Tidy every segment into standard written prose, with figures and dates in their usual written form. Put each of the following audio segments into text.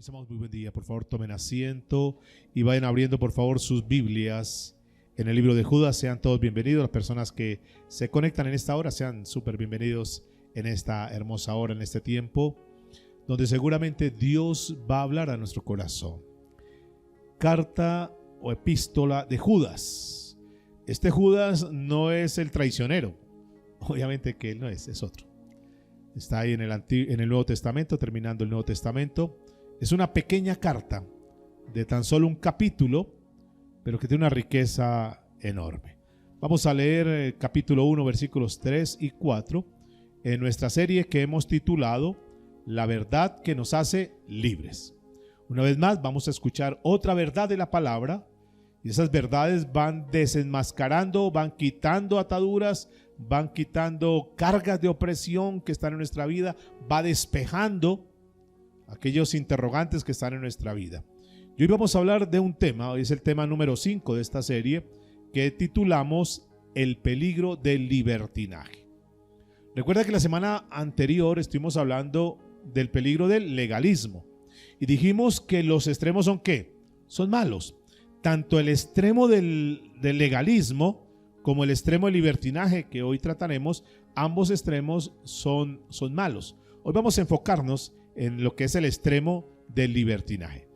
Mis amados, muy buen día. Por favor, tomen asiento y vayan abriendo, por favor, sus Biblias en el libro de Judas. Sean todos bienvenidos. Las personas que se conectan en esta hora, sean súper bienvenidos en esta hermosa hora, en este tiempo, donde seguramente Dios va a hablar a nuestro corazón. Carta o epístola de Judas. Este Judas no es el traicionero. Obviamente que él no es otro. Está ahí en el Nuevo Testamento, terminando el Nuevo Testamento. Es una pequeña carta de tan solo un capítulo, pero que tiene una riqueza enorme. Vamos a leer capítulo 1, versículos 3 y 4 en nuestra serie que hemos titulado La verdad que nos hace libres. Una vez más vamos a escuchar otra verdad de la palabra, y esas verdades van desenmascarando, van quitando ataduras, van quitando cargas de opresión que están en nuestra vida, va despejando aquellos interrogantes que están en nuestra vida. Y hoy vamos a hablar de un tema, hoy es el tema número 5 de esta serie, que titulamos El peligro del libertinaje. Recuerda que la semana anterior estuvimos hablando del peligro del legalismo y dijimos que los extremos son ¿qué? Son malos. Tanto el extremo del legalismo como el extremo del libertinaje que hoy trataremos, ambos extremos son malos. Hoy vamos a enfocarnos en lo que es el extremo del libertinaje.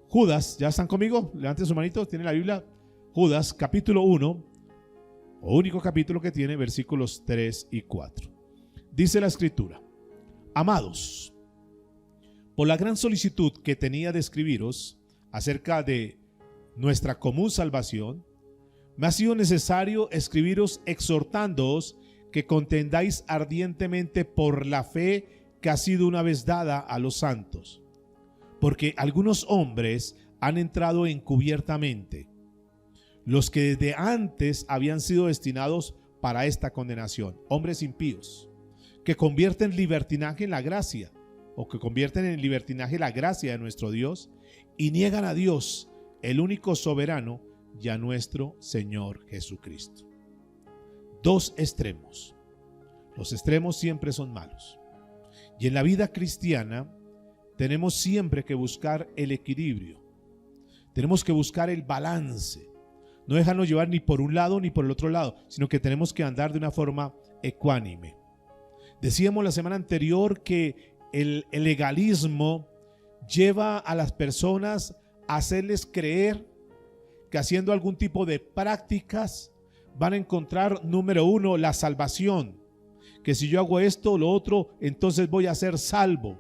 Judas, ¿ya están conmigo? Levanten su manito, tiene la Biblia. Judas, capítulo 1, o único capítulo que tiene, versículos 3 y 4. Dice la Escritura: Amados, por la gran solicitud que tenía de escribiros acerca de nuestra común salvación, me ha sido necesario escribiros exhortándoos que contendáis ardientemente por la fe que ha sido una vez dada a los santos, porque algunos hombres han entrado encubiertamente, los que desde antes habían sido destinados para esta condenación, hombres impíos, que convierten libertinaje en la gracia, o que convierten en libertinaje la gracia de nuestro Dios, y niegan a Dios, el único soberano, y a nuestro Señor Jesucristo. Dos extremos. Los extremos siempre son malos. Y en la vida cristiana tenemos siempre que buscar el equilibrio. Tenemos que buscar el balance. No dejarnos llevar ni por un lado ni por el otro lado, sino que tenemos que andar de una forma ecuánime. Decíamos la semana anterior que el legalismo lleva a las personas a hacerles creer que haciendo algún tipo de prácticas van a encontrar, número uno, la salvación. Que si yo hago esto o lo otro, entonces voy a ser salvo.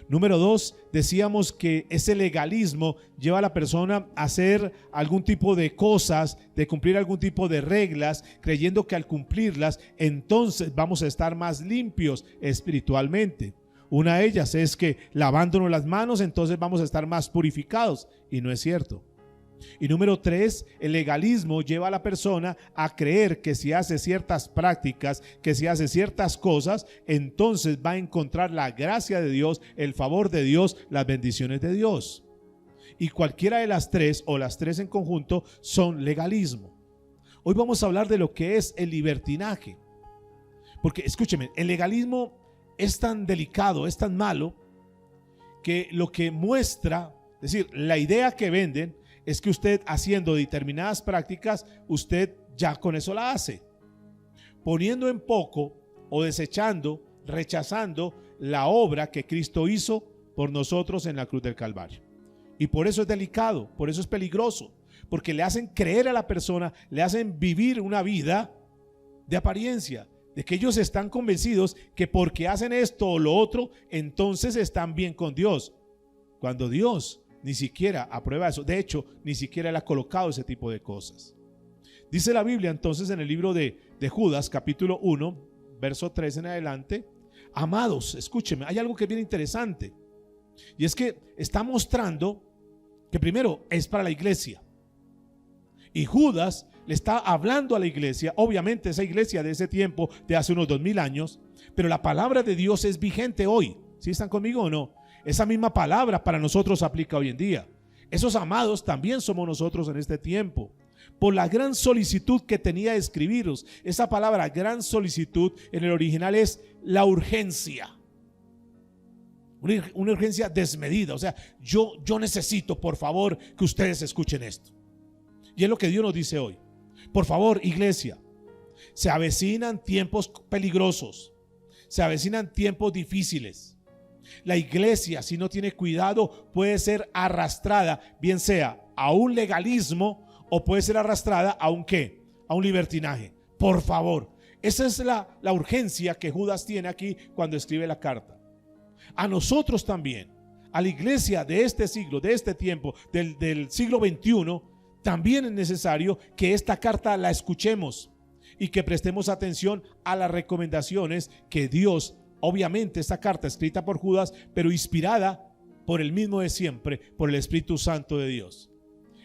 Número 2, decíamos que ese legalismo lleva a la persona a hacer algún tipo de cosas, de cumplir algún tipo de reglas, creyendo que al cumplirlas, entonces vamos a estar más limpios espiritualmente. Una de ellas es que lavándonos las manos, entonces vamos a estar más purificados, y no es cierto. Y número 3, el legalismo lleva a la persona a creer que si hace ciertas prácticas, que si hace ciertas cosas, entonces va a encontrar la gracia de Dios, el favor de Dios, las bendiciones de Dios. Y cualquiera de las tres o las tres en conjunto son legalismo. Hoy vamos a hablar de lo que es el libertinaje. Porque escúcheme, el legalismo es tan delicado, es tan malo, que lo que muestra, es decir, la idea que venden es que usted haciendo determinadas prácticas, usted ya con eso la hace, poniendo en poco o desechando, rechazando la obra que Cristo hizo por nosotros en la cruz del Calvario. Y por eso es delicado, por eso es peligroso, porque le hacen creer a la persona, le hacen vivir una vida de apariencia, de que ellos están convencidos que porque hacen esto o lo otro, entonces están bien con Dios, cuando Dios ni siquiera aprueba eso. De hecho, ni siquiera le ha colocado ese tipo de cosas. Dice la Biblia entonces en el libro de Judas, capítulo 1, verso 3 en adelante: Amados, escúcheme, hay algo que es bien interesante. Y es que está mostrando que primero es para la iglesia. Y Judas le está hablando a la iglesia, obviamente esa iglesia de ese tiempo, de hace unos 2000 años, pero la palabra de Dios es vigente hoy. ¿Sí están conmigo o no? Esa misma palabra para nosotros aplica hoy en día. Esos amados también somos nosotros en este tiempo. Por la gran solicitud que tenía de escribiros. Esa palabra gran solicitud en el original es la urgencia. una urgencia desmedida. O sea, yo necesito, por favor, que ustedes escuchen esto. Y es lo que Dios nos dice hoy. Por favor, iglesia, se avecinan tiempos peligrosos, se avecinan tiempos difíciles. La iglesia, si no tiene cuidado, puede ser arrastrada, bien sea a un legalismo o puede ser arrastrada a un ¿qué? A un libertinaje. Por favor, esa es la urgencia que Judas tiene aquí cuando escribe la carta. A nosotros también, a la iglesia de este siglo, de este tiempo, del siglo XXI, también es necesario que esta carta la escuchemos y que prestemos atención a las recomendaciones que Dios, obviamente esta carta escrita por Judas, pero inspirada por el mismo de siempre, por el Espíritu Santo de Dios.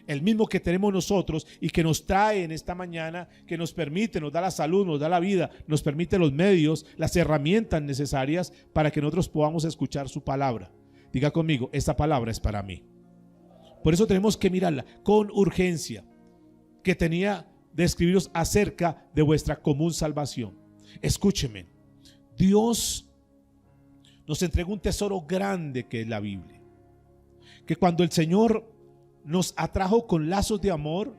El mismo que tenemos nosotros y que nos trae en esta mañana, que nos permite, nos da la salud, nos da la vida, nos permite los medios, las herramientas necesarias para que nosotros podamos escuchar su palabra. Diga conmigo, esta palabra es para mí. Por eso tenemos que mirarla con urgencia, que tenía de escribiros acerca de vuestra común salvación. Escúcheme, Dios nos entregó un tesoro grande que es la Biblia, que cuando el Señor nos atrajo con lazos de amor,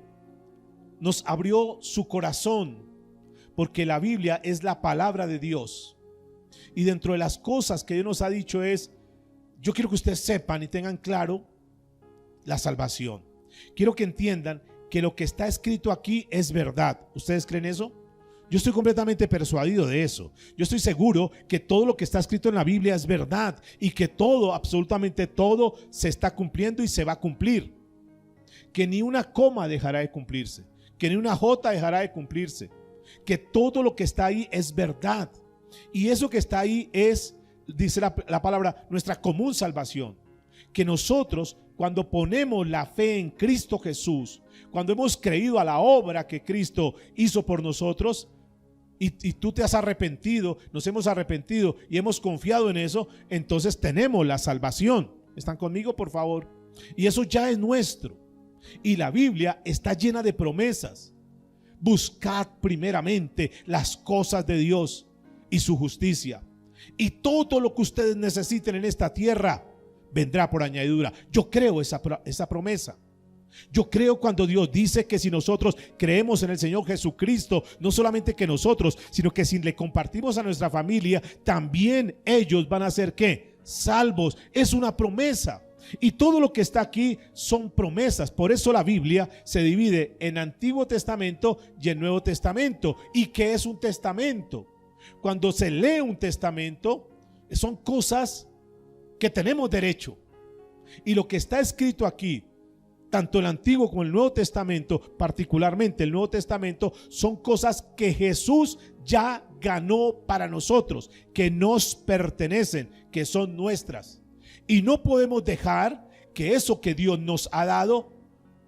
nos abrió su corazón, porque la Biblia es la palabra de Dios. Y dentro de las cosas que Dios nos ha dicho es, yo quiero que ustedes sepan y tengan claro la salvación. Quiero que entiendan que lo que está escrito aquí es verdad. ¿Ustedes creen eso? Yo estoy completamente persuadido de eso. Yo estoy seguro que todo lo que está escrito en la Biblia es verdad y que todo, absolutamente todo, se está cumpliendo y se va a cumplir. Que ni una coma dejará de cumplirse, que ni una jota dejará de cumplirse, que todo lo que está ahí es verdad. Y eso que está ahí es, dice la palabra, nuestra común salvación. Que nosotros, cuando ponemos la fe en Cristo Jesús, cuando hemos creído a la obra que Cristo hizo por nosotros, y tú te has arrepentido, nos hemos arrepentido y hemos confiado en eso, entonces tenemos la salvación. ¿Están conmigo, por favor? Y eso ya es nuestro. Y la Biblia está llena de promesas. Buscad primeramente las cosas de Dios y su justicia, y todo lo que ustedes necesiten en esta tierra vendrá por añadidura. Yo creo esa promesa. Yo creo cuando Dios dice que si nosotros creemos en el Señor Jesucristo, no solamente que nosotros, sino que si le compartimos a nuestra familia, también ellos van a ser ¿qué? Salvos. Es una promesa. Y todo lo que está aquí son promesas. Por eso la Biblia se divide en Antiguo Testamento y en Nuevo Testamento. ¿Y qué es un testamento? Cuando se lee un testamento, son cosas que tenemos derecho. Y lo que está escrito aquí, tanto el Antiguo como el Nuevo Testamento, particularmente el Nuevo Testamento, son cosas que Jesús ya ganó para nosotros, que nos pertenecen, que son nuestras. Y no podemos dejar que eso que Dios nos ha dado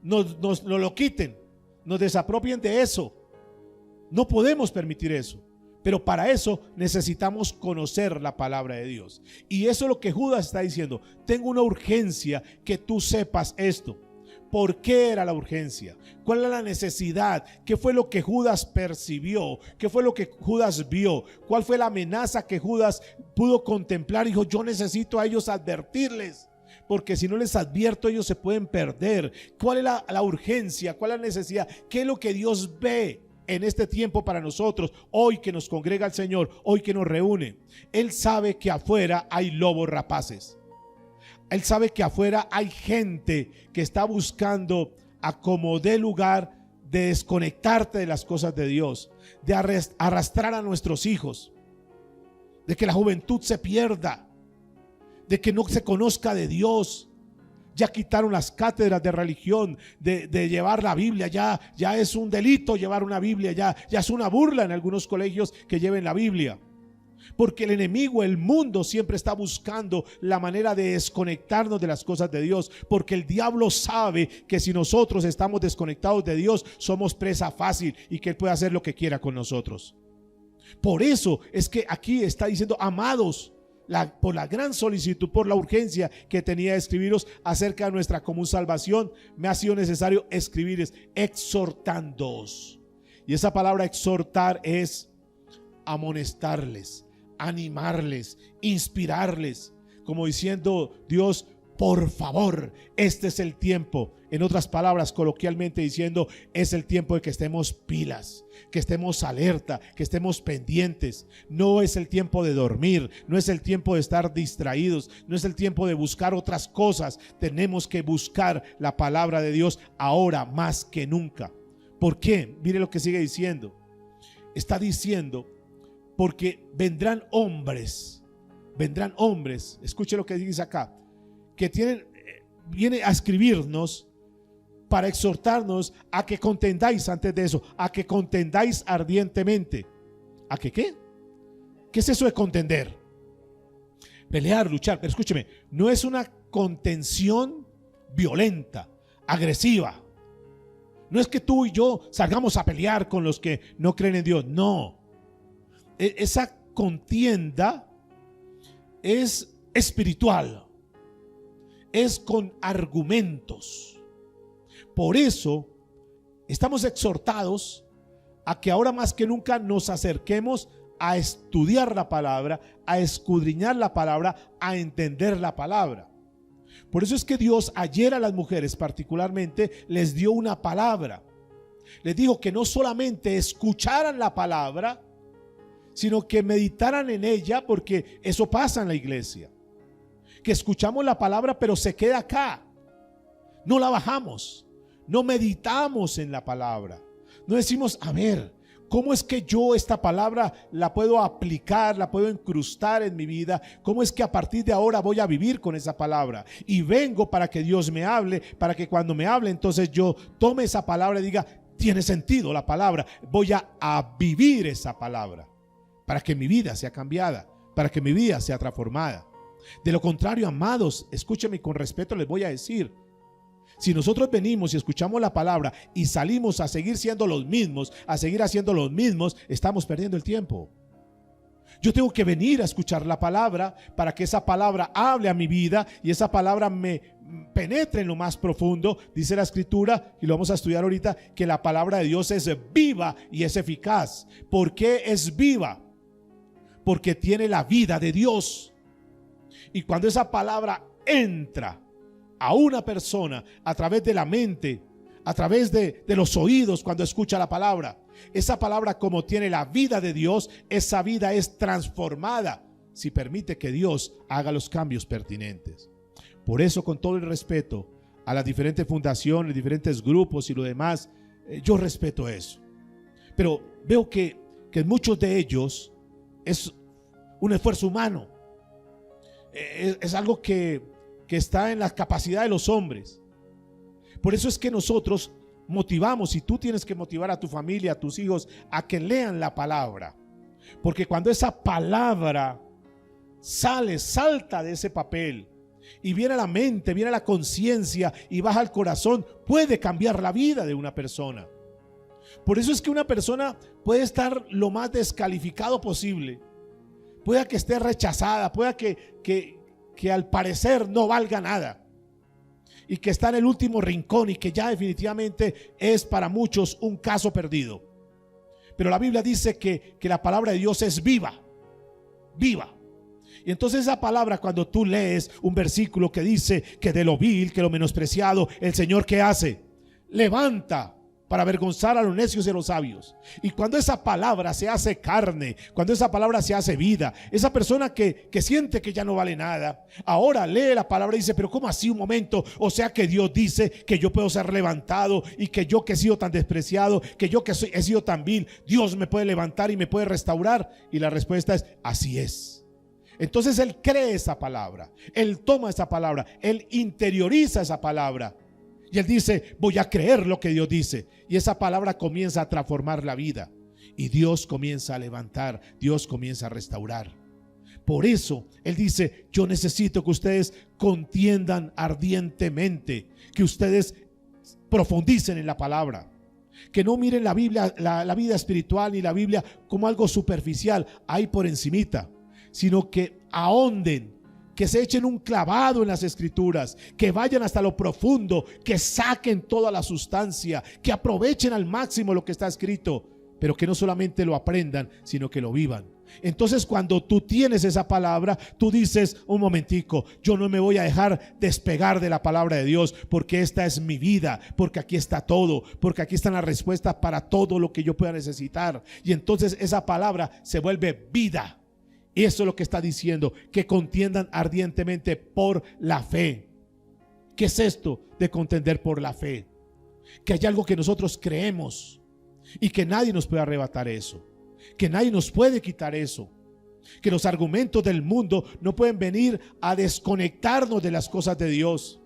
nos lo quiten, nos desapropien de eso. No podemos permitir eso. Pero para eso necesitamos conocer la palabra de Dios. Y eso es lo que Judas está diciendo. Tengo una urgencia que tú sepas esto. ¿Por qué era la urgencia? ¿Cuál era la necesidad? ¿Qué fue lo que Judas percibió? ¿Qué fue lo que Judas vio? ¿Cuál fue la amenaza que Judas pudo contemplar? Dijo, yo necesito a ellos advertirles, porque si no les advierto ellos se pueden perder. ¿Cuál es la urgencia? ¿Cuál es la necesidad? ¿Qué es lo que Dios ve en este tiempo para nosotros, hoy que nos congrega el Señor, hoy que nos reúne? Él sabe que afuera hay lobos rapaces. Él sabe que afuera hay gente que está buscando a como dé lugar de desconectarte de las cosas de Dios, de arrastrar a nuestros hijos, de que la juventud se pierda, de que no se conozca de Dios. Ya quitaron las cátedras de religión, de llevar la Biblia. Ya es un delito llevar una Biblia. Ya es una burla en algunos colegios que lleven la Biblia. Porque el enemigo, el mundo, siempre está buscando la manera de desconectarnos de las cosas de Dios. Porque el diablo sabe que si nosotros estamos desconectados de Dios, somos presa fácil y que él puede hacer lo que quiera con nosotros. Por eso es que aquí está diciendo, amados, por la gran solicitud, por la urgencia que tenía de escribiros acerca de nuestra común salvación, me ha sido necesario escribirles exhortándoos. Y esa palabra exhortar es amonestarles, animarles, inspirarles, como diciendo: Dios, por favor, este es el tiempo. En otras palabras, coloquialmente diciendo, es el tiempo de que estemos pilas, que estemos alerta, que estemos pendientes. No es el tiempo de dormir, no es el tiempo de estar distraídos, no es el tiempo de buscar otras cosas. Tenemos que buscar la palabra de Dios ahora más que nunca. ¿Por qué? Mire lo que sigue diciendo. Está diciendo, porque vendrán hombres, escuche lo que dice acá, que viene a escribirnos para exhortarnos a que contendáis, antes de eso, a que contendáis ardientemente. ¿A que qué? ¿Qué es eso de contender? Pelear, luchar. Pero escúcheme, no es una contención violenta, agresiva. No es que tú y yo salgamos a pelear con los que no creen en Dios. No. Esa contienda es espiritual. Es con argumentos. Por eso estamos exhortados a que ahora más que nunca nos acerquemos a estudiar la palabra, a escudriñar la palabra, a entender la palabra. Por eso es que Dios ayer a las mujeres particularmente les dio una palabra. Les dijo que no solamente escucharan la palabra, sino que meditaran en ella, porque eso pasa en la iglesia. Que escuchamos la palabra pero se queda acá, no la bajamos, no meditamos en la palabra, no decimos: a ver, ¿cómo es que yo esta palabra la puedo aplicar, la puedo incrustar en mi vida? ¿Cómo es que a partir de ahora voy a vivir con esa palabra? Y vengo para que Dios me hable, para que cuando me hable entonces yo tome esa palabra y diga: tiene sentido la palabra, voy a vivir esa palabra, para que mi vida sea cambiada, para que mi vida sea transformada. De lo contrario, amados, escúcheme, con respeto les voy a decir: si nosotros venimos y escuchamos la palabra y salimos a seguir siendo los mismos, a seguir haciendo los mismos, estamos perdiendo el tiempo. Yo tengo que venir a escuchar la palabra para que esa palabra hable a mi vida y esa palabra me penetre en lo más profundo. Dice la escritura, y lo vamos a estudiar ahorita, que la palabra de Dios es viva y es eficaz. ¿Por qué es viva? Porque tiene la vida de Dios. Y cuando esa palabra entra a una persona a través de la mente, a través de los oídos, cuando escucha la palabra, esa palabra, como tiene la vida de Dios, esa vida es transformada si permite que Dios haga los cambios pertinentes. Por eso, con todo el respeto a las diferentes fundaciones, diferentes grupos y lo demás, yo respeto eso. Pero veo que en muchos de ellos es un esfuerzo humano. Es algo que está en la capacidad de los hombres. Por eso es que nosotros motivamos, y tú tienes que motivar a tu familia, a tus hijos, a que lean la palabra. Porque cuando esa palabra salta de ese papel y viene a la mente, viene a la conciencia y baja al corazón, puede cambiar la vida de una persona. Por eso es que una persona puede estar lo más descalificado posible, pueda que esté rechazada, pueda que al parecer no valga nada y que está en el último rincón y que ya definitivamente es para muchos un caso perdido. Pero la Biblia dice que la palabra de Dios es viva. Y entonces esa palabra, cuando tú lees un versículo que dice que de lo vil, que lo menospreciado, el Señor, ¿qué hace? Levanta para avergonzar a los necios y a los sabios. Y cuando esa palabra se hace carne, cuando esa palabra se hace vida, esa persona que siente que ya no vale nada, ahora lee la palabra y dice: pero ¿cómo así? Un momento, o sea que Dios dice que yo puedo ser levantado, y que yo que he sido tan despreciado, que yo que he sido tan vil, Dios me puede levantar y me puede restaurar. Y la respuesta es: así es. Entonces él cree esa palabra, él toma esa palabra, él interioriza esa palabra. Y él dice: voy a creer lo que Dios dice. Y esa palabra comienza a transformar la vida. Y Dios comienza a levantar, Dios comienza a restaurar. Por eso él dice: yo necesito que ustedes contiendan ardientemente, que ustedes profundicen en la palabra, que no miren la Biblia, la vida espiritual ni la Biblia como algo superficial, ahí por encimita, sino que ahonden, que se echen un clavado en las escrituras, que vayan hasta lo profundo, que saquen toda la sustancia, que aprovechen al máximo lo que está escrito, pero que no solamente lo aprendan, sino que lo vivan. Entonces, cuando tú tienes esa palabra, tú dices: un momentico, yo no me voy a dejar despegar de la palabra de Dios, porque esta es mi vida, porque aquí está todo, porque aquí están las respuestas para todo lo que yo pueda necesitar. Y entonces esa palabra se vuelve vida. Y eso es lo que está diciendo, que contiendan ardientemente por la fe. ¿Qué es esto de contender por la fe? Que hay algo que nosotros creemos y que nadie nos puede arrebatar eso, que nadie nos puede quitar eso, que los argumentos del mundo no pueden venir a desconectarnos de las cosas de Dios.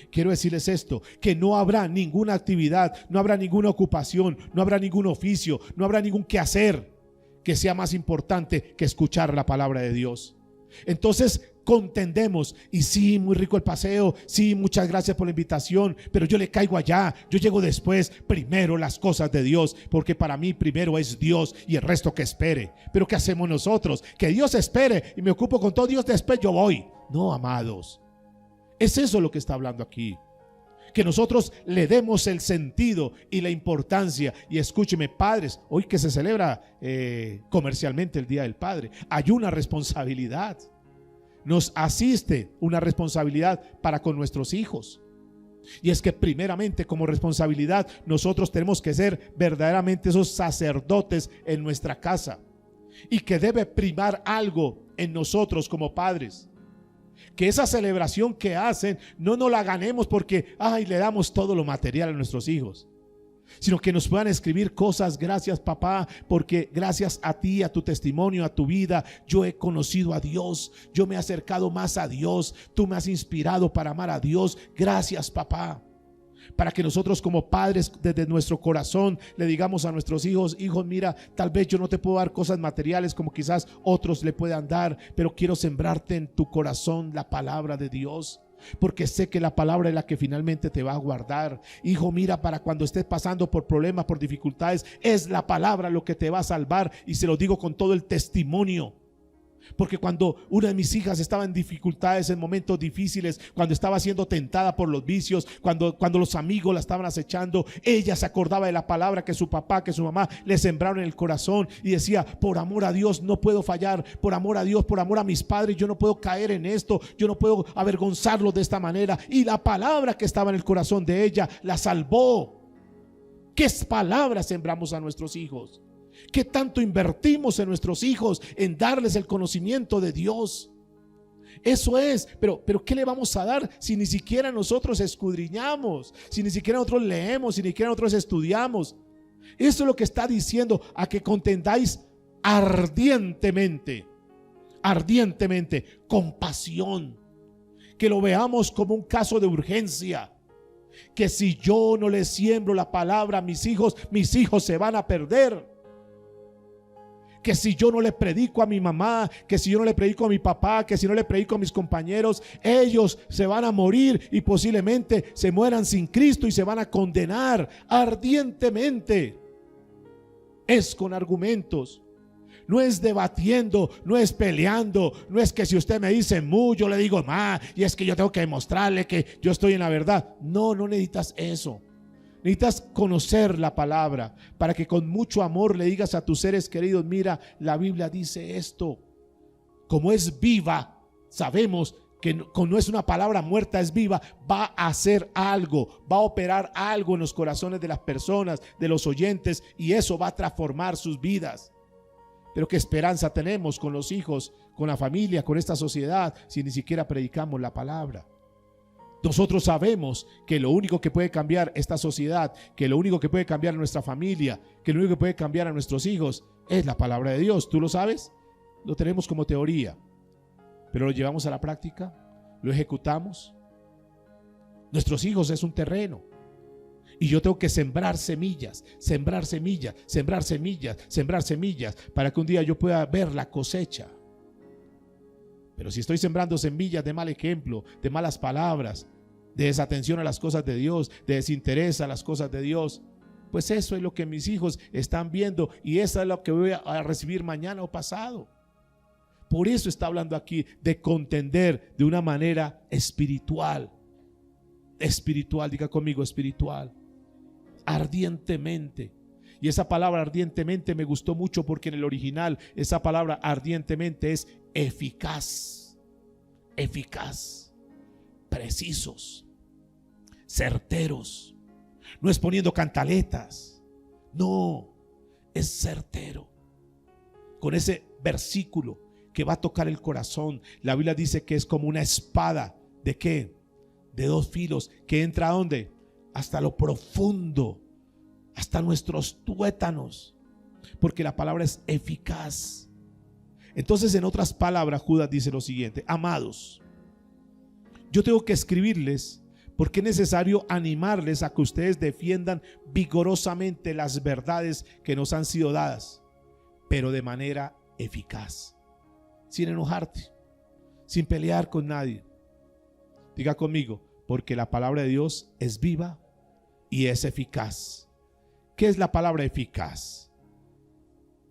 Quiero decirles esto, que no habrá ninguna actividad, no habrá ninguna ocupación, no habrá ningún oficio, no habrá ningún quehacer que sea más importante que escuchar la palabra de Dios. Entonces contendemos, y sí, muy rico el paseo, sí, muchas gracias por la invitación, pero yo le caigo allá, yo llego después. Primero las cosas de Dios, porque para mí primero es Dios y el resto que espere. Pero ¿qué hacemos nosotros? Que Dios espere y me ocupo con todo. Dios después yo voy. No, amados, es eso lo que está hablando aquí, que nosotros le demos el sentido y la importancia. Y escúcheme, padres, hoy que se celebra comercialmente el Día del Padre, hay una responsabilidad, nos asiste una responsabilidad para con nuestros hijos. Y es que primeramente, como responsabilidad, nosotros tenemos que ser verdaderamente esos sacerdotes en nuestra casa, y que debe primar algo en nosotros como padres. Que esa celebración que hacen no nos la ganemos porque le damos todo lo material a nuestros hijos, sino que nos puedan escribir cosas: gracias papá, porque gracias a ti, a tu testimonio, a tu vida, yo he conocido a Dios, yo me he acercado más a Dios, tú me has inspirado para amar a Dios, gracias papá. Para que nosotros como padres desde nuestro corazón le digamos a nuestros hijos: hijos, mira, tal vez yo no te puedo dar cosas materiales como quizás otros le puedan dar, pero quiero sembrarte en tu corazón la palabra de Dios, porque sé que la palabra es la que finalmente te va a guardar. Hijo, mira, para cuando estés pasando por problemas, por dificultades, es la palabra lo que te va a salvar. Y se lo digo con todo el testimonio, porque cuando una de mis hijas estaba en dificultades, en momentos difíciles, cuando estaba siendo tentada por los vicios, cuando los amigos la estaban acechando, ella se acordaba de la palabra que su papá, que su mamá le sembraron en el corazón, y decía: por amor a Dios no puedo fallar, por amor a Dios, por amor a mis padres, yo no puedo caer en esto, yo no puedo avergonzarlos de esta manera. Y la palabra que estaba en el corazón de ella la salvó. ¿Qué palabras sembramos a nuestros hijos? ¿Qué tanto invertimos en nuestros hijos en darles el conocimiento de Dios? Eso es, pero ¿qué le vamos a dar si ni siquiera nosotros escudriñamos, si ni siquiera nosotros leemos, si ni siquiera nosotros estudiamos? Eso es lo que está diciendo, a que contendáis ardientemente, con pasión, que lo veamos como un caso de urgencia. Que si yo no les siembro la palabra a mis hijos se van a perder. Que si yo no le predico a mi mamá, que si yo no le predico a mi papá, que si no le predico a mis compañeros, ellos se van a morir y posiblemente se mueran sin Cristo y se van a condenar ardientemente. Es con argumentos, no es debatiendo, no es peleando, no es que si usted me dice mu, yo le digo ma, y es que yo tengo que demostrarle que yo estoy en la verdad. No necesitas eso. Necesitas conocer la palabra para que con mucho amor le digas a tus seres queridos: mira, la Biblia dice esto. Como es viva, sabemos que no es una palabra muerta, es viva, va a hacer algo, va a operar algo en los corazones de las personas, de los oyentes, y eso va a transformar sus vidas. Pero ¿qué esperanza tenemos con los hijos, con la familia, con esta sociedad, si ni siquiera predicamos la palabra? Nosotros sabemos que lo único que puede cambiar esta sociedad, que lo único que puede cambiar a nuestra familia, que lo único que puede cambiar a nuestros hijos es la palabra de Dios. ¿Tú lo sabes? Lo tenemos como teoría, pero lo llevamos a la práctica, lo ejecutamos. Nuestros hijos es un terreno, y yo tengo que sembrar semillas, para que un día yo pueda ver la cosecha. Pero si estoy sembrando semillas de mal ejemplo, de malas palabras, de desatención a las cosas de Dios, de desinterés a las cosas de Dios, pues eso es lo que mis hijos están viendo, y eso es lo que voy a recibir mañana o pasado. Por eso está hablando aquí de contender de una manera espiritual. Espiritual, diga conmigo, espiritual. Ardientemente. Y esa palabra ardientemente me gustó mucho porque en el original esa palabra ardientemente es eficaz. Eficaz, precisos, certeros. No es poniendo cantaletas, no, es certero. Con ese versículo que va a tocar el corazón, la Biblia dice que es como una espada. ¿De qué? De 2 filos, que entra ¿a dónde? Hasta lo profundo, hasta nuestros tuétanos, porque la palabra es eficaz. Entonces, en otras palabras, Judas dice lo siguiente: amados, yo tengo que escribirles porque es necesario animarles a que ustedes defiendan vigorosamente las verdades que nos han sido dadas, pero de manera eficaz, sin enojarte, sin pelear con nadie. Diga conmigo: porque la palabra de Dios es viva y es eficaz. ¿Qué es la palabra eficaz?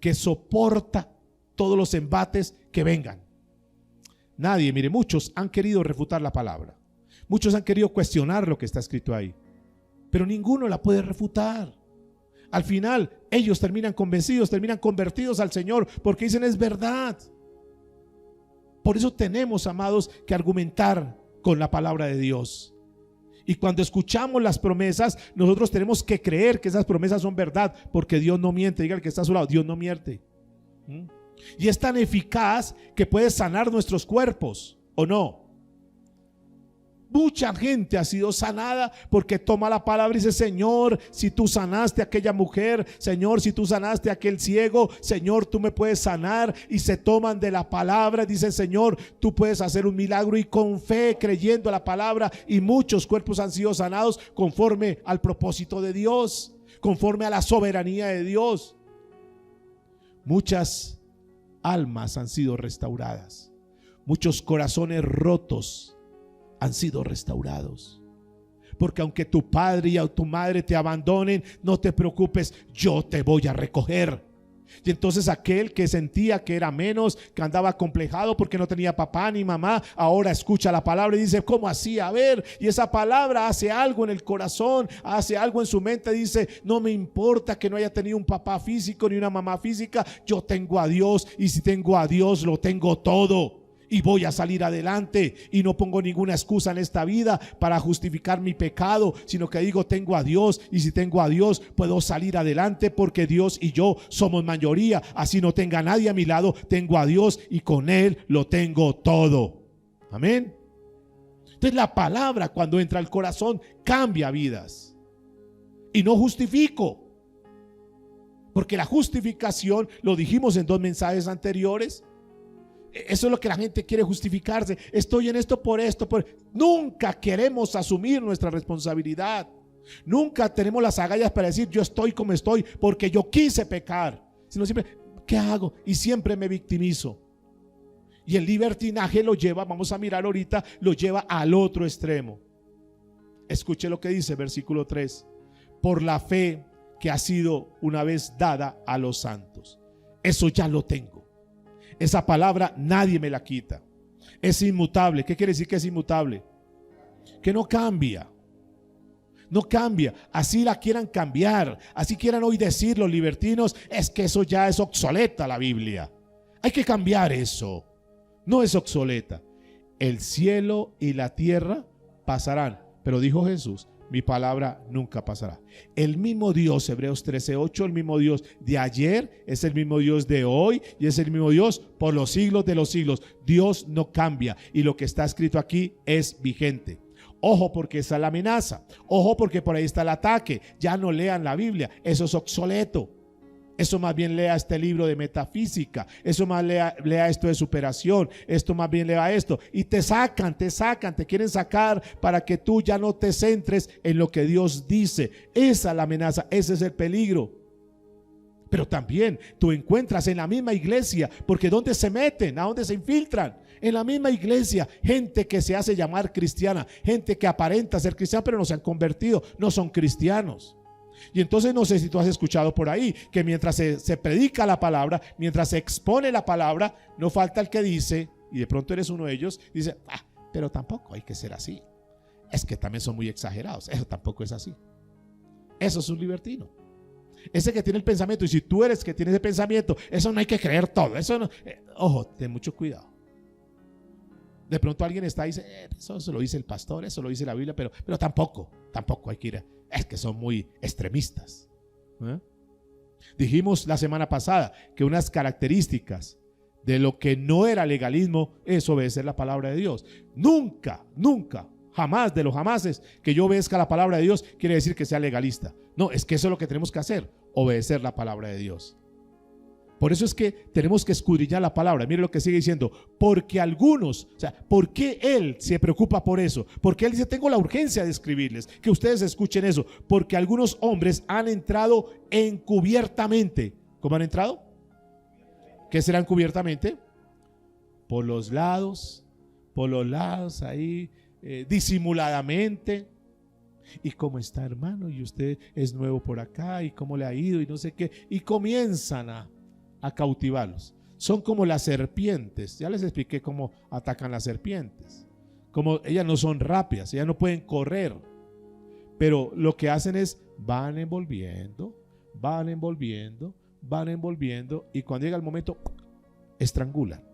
Que soporta todos los embates que vengan. Nadie, mire, muchos han querido refutar la palabra. Muchos han querido cuestionar lo que está escrito ahí, pero ninguno la puede refutar. Al final, ellos terminan convencidos, terminan convertidos al Señor, porque dicen es verdad. Por eso tenemos, amados, que argumentar con la palabra de Dios. Y cuando escuchamos las promesas, nosotros tenemos que creer que esas promesas son verdad, porque Dios no miente. Diga el que está a su lado: Dios no miente. Y es tan eficaz que puede sanar nuestros cuerpos, ¿o no? Mucha gente ha sido sanada porque toma la palabra y dice: Señor, si tú sanaste a aquella mujer, Señor, si tú sanaste a aquel ciego, Señor, tú me puedes sanar. Y se toman de la palabra y dicen: Señor, tú puedes hacer un milagro. Y con fe, creyendo a la palabra, y muchos cuerpos han sido sanados conforme al propósito de Dios, conforme a la soberanía de Dios. Muchas almas han sido restauradas, muchos corazones rotos han sido restaurados. Porque aunque tu padre y tu madre te abandonen, no te preocupes, yo te voy a recoger. Y entonces aquel que sentía que era menos, que andaba acomplejado porque no tenía papá ni mamá, ahora escucha la palabra y dice: ¿cómo así? A ver, y esa palabra hace algo en el corazón, hace algo en su mente. Dice: no me importa que no haya tenido un papá físico ni una mamá física, yo tengo a Dios, y si tengo a Dios lo tengo todo. Y voy a salir adelante, y no pongo ninguna excusa en esta vida para justificar mi pecado, sino que digo: tengo a Dios, y si tengo a Dios puedo salir adelante, porque Dios y yo somos mayoría. Así no tenga nadie a mi lado, tengo a Dios y con Él lo tengo todo. Amén. Entonces la palabra, cuando entra al corazón, cambia vidas. Y no justifico, porque la justificación, lo dijimos en 2 mensajes anteriores, eso es lo que la gente quiere, justificarse. Estoy en esto por esto, nunca queremos asumir nuestra responsabilidad. Nunca tenemos las agallas para decir: yo estoy como estoy porque yo quise pecar. Sino siempre: ¿qué hago? Y siempre me victimizo. Y el libertinaje lo lleva, vamos a mirar ahorita, lo lleva al otro extremo. Escuche lo que dice versículo 3: por la fe que ha sido una vez dada a los santos. Eso ya lo tengo. Esa palabra nadie me la quita. Es inmutable. ¿Qué quiere decir que es inmutable? Que no cambia. No cambia. Así la quieran cambiar, así quieran hoy decir los libertinos, es que eso ya es obsoleta la Biblia. Hay que cambiar eso. No es obsoleta. El cielo y la tierra pasarán, pero dijo Jesús: mi palabra nunca pasará. El mismo Dios, Hebreos 13:8, el mismo Dios de ayer es el mismo Dios de hoy y es el mismo Dios por los siglos de los siglos. Dios no cambia, y lo que está escrito aquí es vigente. Ojo, porque esa es la amenaza. Ojo, porque por ahí está el ataque. Ya no lean la Biblia, eso es obsoleto. Eso más bien lea este libro de metafísica. Eso más lea esto de superación. Esto más bien lea esto. Y te sacan, te quieren sacar para que tú ya no te centres en lo que Dios dice. Esa es la amenaza, ese es el peligro. Pero también tú encuentras en la misma iglesia, porque ¿dónde se meten? ¿A dónde se infiltran? En la misma iglesia, gente que se hace llamar cristiana, gente que aparenta ser cristiana, pero no se han convertido, no son cristianos. Y entonces no sé si tú has escuchado por ahí que mientras se predica la palabra, mientras se expone la palabra, no falta el que dice, y de pronto eres uno de ellos, dice: pero tampoco hay que ser así, es que también son muy exagerados. Eso tampoco es así. Eso es un libertino. Ese que tiene el pensamiento, y si tú eres que tiene ese pensamiento, eso no hay que creer todo. Eso no, ojo, ten mucho cuidado. De pronto alguien está y dice, eso lo dice el pastor, eso lo dice la Biblia, pero tampoco hay que ir. Es que son muy extremistas. Dijimos la semana pasada que unas características de lo que no era legalismo es obedecer la palabra de Dios. Nunca, jamás de los jamases que yo obedezca la palabra de Dios quiere decir que sea legalista. No, es que eso es lo que tenemos que hacer, obedecer la palabra de Dios. Por eso es que tenemos que escudriñar la palabra. Mire lo que sigue diciendo, porque algunos, o sea, ¿por qué él se preocupa por eso? Porque él dice, tengo la urgencia de escribirles, que ustedes escuchen eso, porque algunos hombres han entrado encubiertamente. ¿Cómo han entrado? ¿Qué será encubiertamente? Por los lados ahí, disimuladamente. ¿Y cómo está, hermano? Y usted es nuevo por acá, y cómo le ha ido, y no sé qué, y comienzan a cautivarlos. Son como las serpientes. Ya les expliqué cómo atacan las serpientes. Como ellas no son rápidas, ellas no pueden correr, pero lo que hacen es van envolviendo, y cuando llega el momento estrangulan.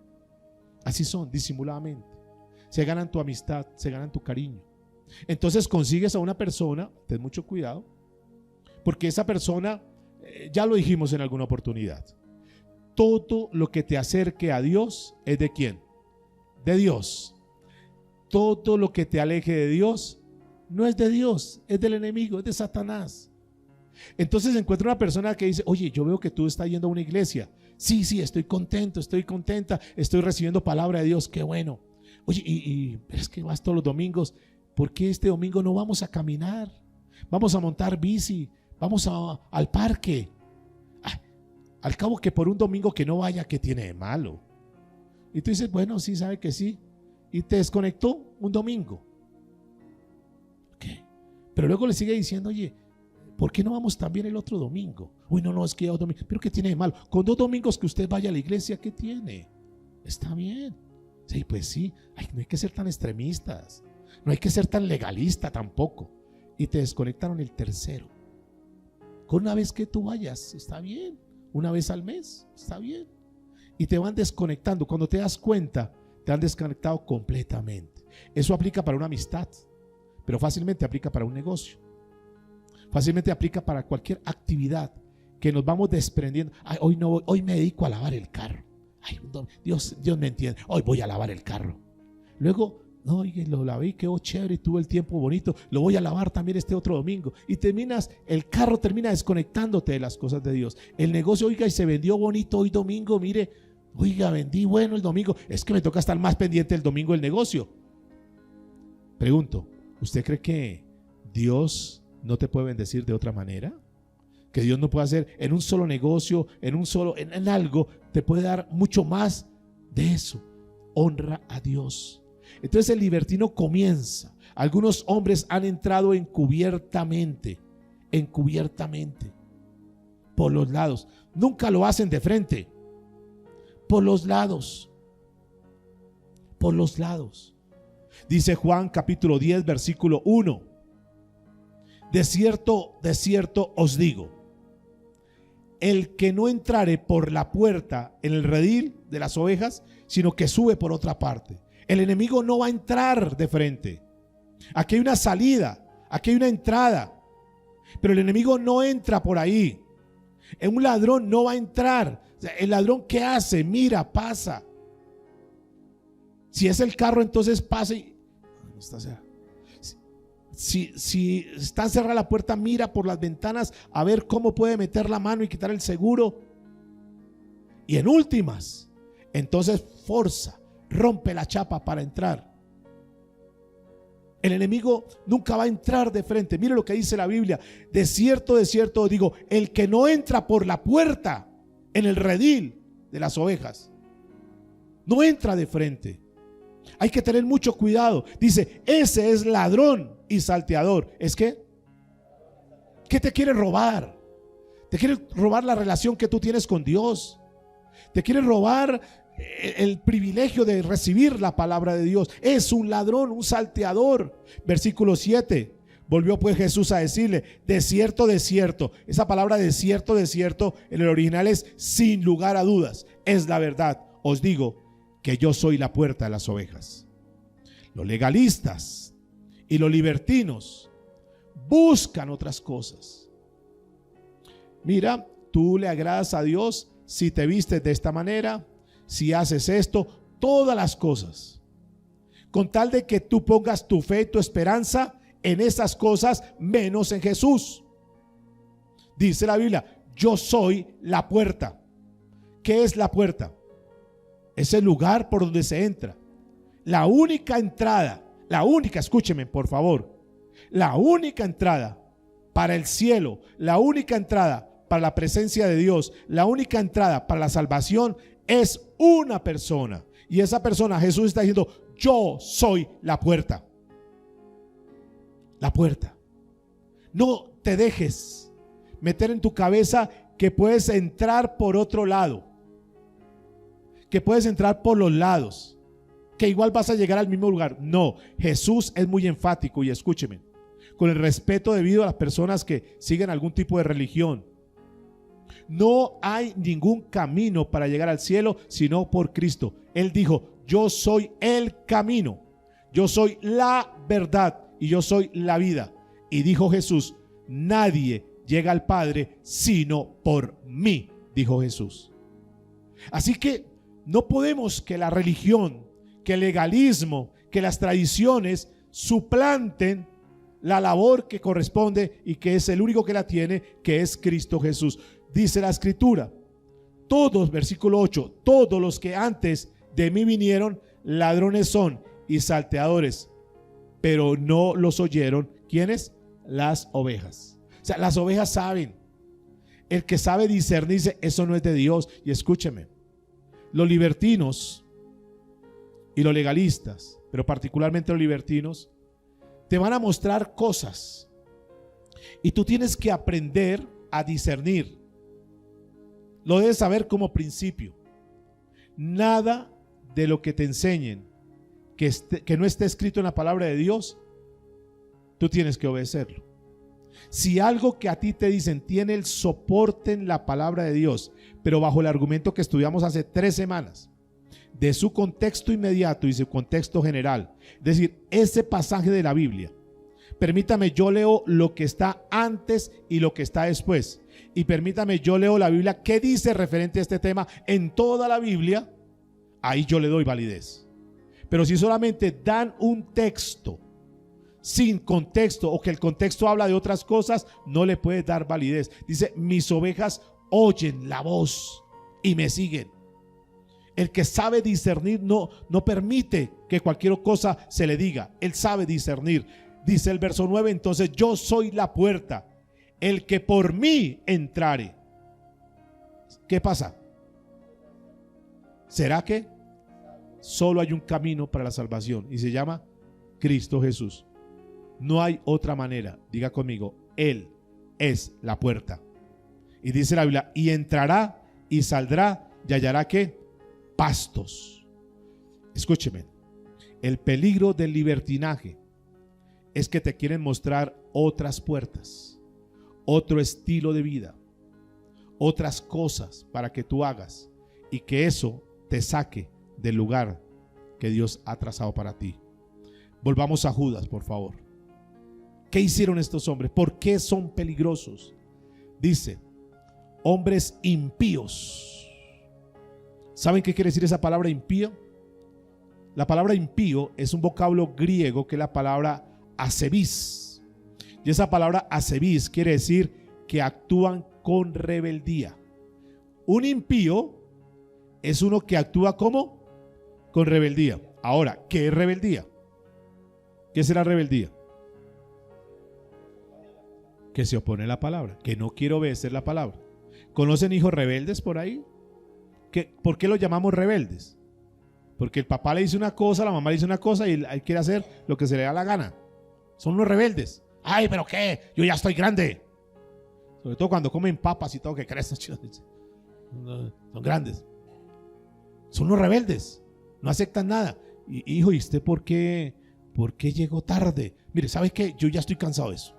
Así son, disimuladamente. Se ganan tu amistad, se ganan tu cariño. Entonces consigues a una persona, ten mucho cuidado, porque esa persona, ya lo dijimos en alguna oportunidad, todo lo que te acerque a Dios es ¿de quién? De Dios. Todo lo que te aleje de Dios no es de Dios, es del enemigo, es de Satanás. Entonces encuentra una persona que dice, oye, yo veo que tú estás yendo a una iglesia. Sí, estoy contento, estoy contenta, estoy recibiendo palabra de Dios, qué bueno. Oye, pero es que vas todos los domingos, ¿por qué este domingo no vamos a caminar? Vamos a montar bici, vamos al parque. Al cabo que por un domingo que no vaya, ¿qué tiene de malo? Y tú dices, bueno, sí, sabe que sí. Y te desconectó un domingo. ¿Qué? Pero luego le sigue diciendo, oye, ¿por qué no vamos también el otro domingo? Uy, no, es que ya domingo. ¿Pero qué tiene de malo? Con 2 domingos que usted vaya a la iglesia, ¿qué tiene? Está bien. Sí, pues sí. Ay, no hay que ser tan extremistas. No hay que ser tan legalista tampoco. Y te desconectaron el tercero. Con una vez que tú vayas, está bien. Una vez al mes, está bien. Y te van desconectando. Cuando te das cuenta, te han desconectado completamente. Eso aplica para una amistad, pero fácilmente aplica para un negocio. Fácilmente aplica para cualquier actividad que nos vamos desprendiendo. Ay, hoy no voy, hoy me dedico a lavar el carro. Ay, Dios me entiende. Hoy voy a lavar el carro. Luego, no, oye, lo lavé y quedó chévere y tuve el tiempo bonito. Lo voy a lavar también este otro domingo. Y el carro termina desconectándote de las cosas de Dios. El negocio, oiga, y se vendió bonito hoy domingo. Mire, oiga, vendí bueno el domingo. Es que me toca estar más pendiente el domingo del negocio. Pregunto, ¿usted cree que Dios no te puede bendecir de otra manera? Que Dios no puede hacer en un solo negocio, en algo, te puede dar mucho más de eso. Honra a Dios. Entonces el libertino comienza. Algunos hombres han entrado encubiertamente, por los lados. Nunca lo hacen de frente, por los lados. Dice Juan capítulo 10 versículo 1. De cierto os digo, el que no entrare por la puerta en el redil de las ovejas, sino que sube por otra parte. El enemigo no va a entrar de frente. Aquí hay una salida, aquí hay una entrada, pero el enemigo no entra por ahí. Un ladrón no va a entrar. O sea, el ladrón, ¿qué hace? Mira, pasa. Si es el carro, entonces pasa y no está cerrado. Si está cerrada la puerta, mira por las ventanas a ver cómo puede meter la mano y quitar el seguro. Y en últimas, entonces forza, rompe la chapa para entrar. El enemigo nunca va a entrar de frente. Mire lo que dice la Biblia. De cierto os digo, el que no entra por la puerta en el redil de las ovejas, no entra de frente. Hay que tener mucho cuidado. Dice, ese es ladrón y salteador. ¿Es qué? ¿Qué te quiere robar? Te quiere robar la relación que tú tienes con Dios. Te quiere robar el privilegio de recibir la palabra de Dios. Es un ladrón, un salteador. Versículo 7. Volvió pues Jesús a decirle: de cierto, esa palabra de cierto en el original es sin lugar a dudas, es la verdad. Os digo que yo soy la puerta de las ovejas. Los legalistas y los libertinos buscan otras cosas. Mira, tú le agradas a Dios si te vistes de esta manera, si haces esto, todas las cosas, con tal de que tú pongas tu fe y tu esperanza en esas cosas, menos en Jesús. Dice la Biblia: yo soy la puerta. ¿Qué es la puerta? Es el lugar por donde se entra. La única entrada, escúcheme por favor, la única entrada para el cielo, la única entrada para la presencia de Dios, la única entrada para la salvación es una persona. Y esa persona, Jesús está diciendo: yo soy la puerta. La puerta. No te dejes meter en tu cabeza que puedes entrar por otro lado, que puedes entrar por los lados, que igual vas a llegar al mismo lugar. No, Jesús es muy enfático, y escúcheme, con el respeto debido a las personas que siguen algún tipo de religión. No hay ningún camino para llegar al cielo sino por Cristo. Él dijo: yo soy el camino, yo soy la verdad y yo soy la vida. Y dijo Jesús: nadie llega al Padre sino por mí, dijo Jesús. Así que no podemos que la religión, que el legalismo, que las tradiciones suplanten la labor que corresponde y que es el único que la tiene, que es Cristo Jesús. Dice la Escritura: todos, versículo 8, todos los que antes de mí vinieron, ladrones son y salteadores, pero no los oyeron. ¿Quiénes? Las ovejas. O sea, las ovejas saben. El que sabe discernir dice: eso no es de Dios. Y escúcheme, los libertinos y los legalistas, pero particularmente los libertinos, te van a mostrar cosas y tú tienes que aprender a discernir. Lo debes saber como principio. Nada de lo que te enseñen que no esté escrito en la palabra de Dios, tú tienes que obedecerlo. Si algo que a ti te dicen tiene el soporte en la palabra de Dios, pero bajo el argumento que estudiamos hace 3 semanas, de su contexto inmediato y su contexto general, es decir, ese pasaje de la Biblia, permítame, yo leo lo que está antes y lo que está después, y permítame, yo leo la Biblia, ¿qué dice referente a este tema en toda la Biblia? Ahí yo le doy validez. Pero si solamente dan un texto sin contexto, o que el contexto habla de otras cosas, no le puedes dar validez. Dice: mis ovejas oyen la voz y me siguen. El que sabe discernir no permite que cualquier cosa se le diga. Él sabe discernir. Dice el verso 9: entonces yo soy la puerta, el que por mí entrare. ¿Qué pasa? ¿Será que solo hay un camino para la salvación y se llama Cristo Jesús? No hay otra manera. Diga conmigo: Él es la puerta. Y dice la Biblia: y entrará y saldrá y hallará ¿qué? Pastos. Escúcheme, el peligro del libertinaje es que te quieren mostrar otras puertas, otro estilo de vida, otras cosas para que tú hagas, y que eso te saque del lugar que Dios ha trazado para ti. Volvamos a Judas, por favor. ¿Qué hicieron estos hombres? ¿Por qué son peligrosos? Dice: hombres impíos. ¿Saben qué quiere decir esa palabra impío? La palabra impío es un vocablo griego que es la palabra asebis. Y esa palabra asebis quiere decir que actúan con rebeldía. Un impío es uno que actúa como con rebeldía. Ahora, ¿qué es rebeldía? ¿Qué será rebeldía? Que se opone a la palabra, que no quiere obedecer la palabra. ¿Conocen hijos rebeldes por ahí? ¿Por qué los llamamos rebeldes? Porque el papá le dice una cosa, la mamá le dice una cosa y él quiere hacer lo que se le da la gana. Son los rebeldes. Ay, pero qué, yo ya estoy grande. Sobre todo cuando comen papas y todo, que crecen. Son grandes. Son los rebeldes. No aceptan nada. Hijo, ¿y usted por qué llegó tarde? Mire, ¿sabe qué? Yo ya estoy cansado de eso.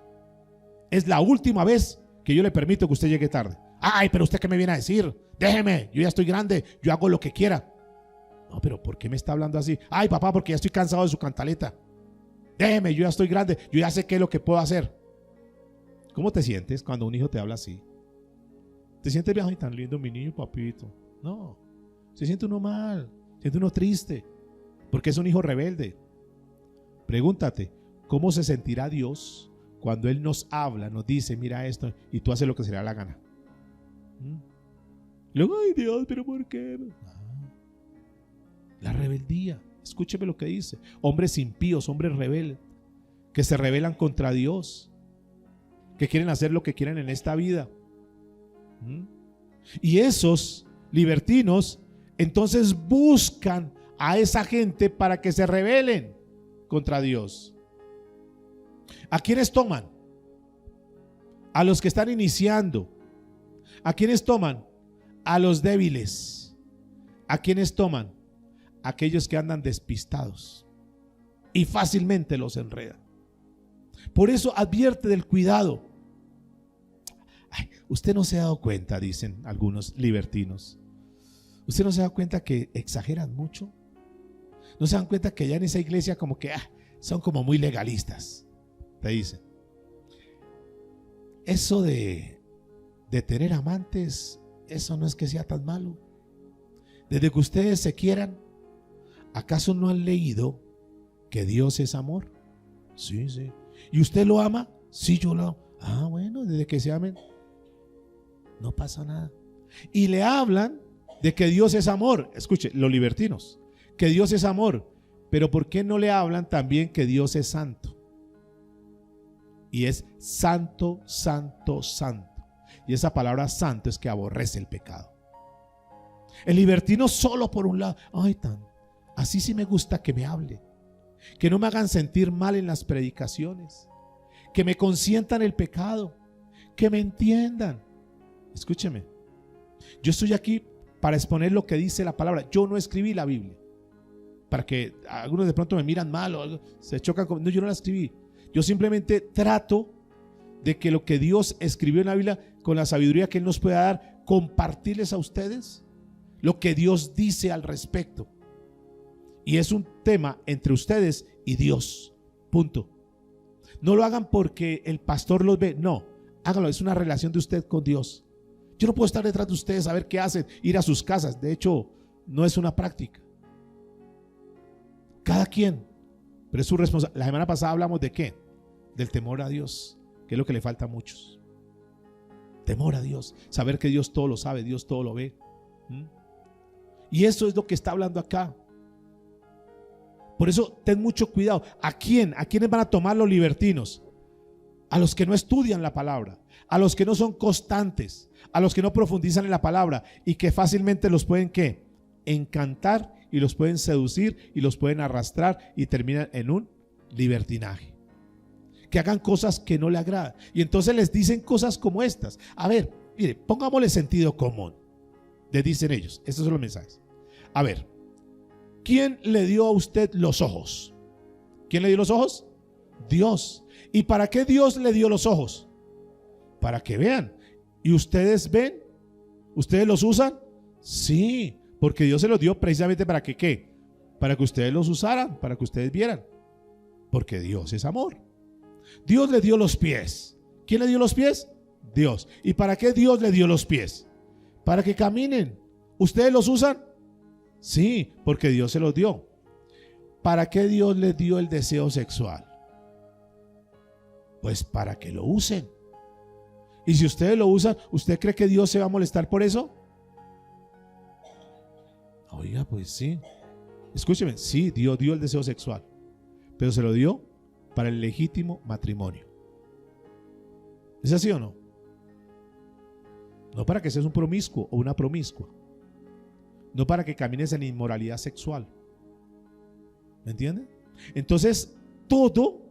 Es la última vez que yo le permito que usted llegue tarde. Ay, pero usted qué me viene a decir. Déjeme, yo ya estoy grande, yo hago lo que quiera. No, pero ¿por qué me está hablando así? Ay, papá, porque ya estoy cansado de su cantaleta. Déjeme, yo ya estoy grande, yo ya sé qué es lo que puedo hacer. ¿Cómo te sientes cuando un hijo te habla así? ¿Te sientes bien? Ay, tan lindo mi niño, papito. No, se siente uno mal, se siente uno triste, porque es un hijo rebelde. Pregúntate, ¿cómo se sentirá Dios cuando Él nos habla, nos dice, mira esto, y tú haces lo que se le da la gana? Luego, ay Dios, pero ¿por qué? La rebeldía. Escúcheme lo que dice. Hombres impíos, hombres rebeldes, que se rebelan contra Dios, que quieren hacer lo que quieren en esta vida. Y esos libertinos entonces buscan a esa gente para que se rebelen contra Dios. ¿A quiénes toman? A los que están iniciando. ¿A quiénes toman? A los débiles. ¿A quiénes toman? A aquellos que andan despistados y fácilmente los enredan. Por eso advierte del cuidado. Ay, usted no se ha dado cuenta, dicen algunos libertinos. ¿Usted no se ha dado cuenta que exageran mucho? ¿No se dan cuenta que ya en esa iglesia como que son como muy legalistas? Te dicen. Eso de tener amantes, eso no es que sea tan malo. Desde que ustedes se quieran, ¿acaso no han leído que Dios es amor? Sí, sí. ¿Y usted lo ama? Sí, yo lo amo. Bueno, desde que se amen, no pasa nada. Y le hablan de que Dios es amor. Escuche, los libertinos, que Dios es amor. Pero ¿por qué no le hablan también que Dios es santo? Y es santo, santo, santo. Y esa palabra santo es que aborrece el pecado. El libertino solo por un lado. Ay, así sí me gusta que me hable. Que no me hagan sentir mal en las predicaciones. Que me consientan el pecado. Que me entiendan. Escúcheme. Yo estoy aquí para exponer lo que dice la palabra. Yo no escribí la Biblia. Para que algunos de pronto me miran mal o algo, se chocan con... No, yo no la escribí. Yo simplemente trato de que lo que Dios escribió en la Biblia, con la sabiduría que Él nos pueda dar, compartirles a ustedes lo que Dios dice al respecto. Y es un tema entre ustedes y Dios. Punto. No lo hagan porque el pastor los ve. No, háganlo. Es una relación de usted con Dios. Yo no puedo estar detrás de ustedes a ver qué hacen, ir a sus casas. De hecho, no es una práctica. Cada quien, pero es su responsabilidad. La semana pasada hablamos de qué? Del temor a Dios, que es lo que le falta a muchos. Temor a Dios, saber que Dios todo lo sabe, Dios todo lo ve. Y eso es lo que está hablando acá. Por eso ten mucho cuidado. ¿A quién? ¿A quiénes van a tomar los libertinos? A los que no estudian la palabra, a los que no son constantes, a los que no profundizan en la palabra y que fácilmente los pueden ¿qué? Encantar y los pueden seducir y los pueden arrastrar y terminan en un libertinaje. Que hagan cosas que no le agradan. Y entonces les dicen cosas como estas. A ver, mire, pongámosle sentido común. Les dicen ellos. Estos son los mensajes. A ver, ¿quién le dio a usted los ojos? ¿Quién le dio los ojos? Dios. ¿Y para qué Dios le dio los ojos? Para que vean. ¿Y ustedes ven? ¿Ustedes los usan? Sí, porque Dios se los dio precisamente para que ¿qué? Para que ustedes los usaran, para que ustedes vieran. Porque Dios es amor. Dios le dio los pies. ¿Quién le dio los pies? Dios. ¿Y para qué Dios le dio los pies? Para que caminen. ¿Ustedes los usan? Sí, porque Dios se los dio. ¿Para qué Dios les dio el deseo sexual? Pues para que lo usen. Y si ustedes lo usan, ¿usted cree que Dios se va a molestar por eso? Oiga, pues sí. Escúcheme, sí, Dios dio el deseo sexual, pero se lo dio para el legítimo matrimonio. ¿Es así o no? No para que seas un promiscuo o una promiscua. No para que camines en inmoralidad sexual. ¿Me entiende? Entonces, todo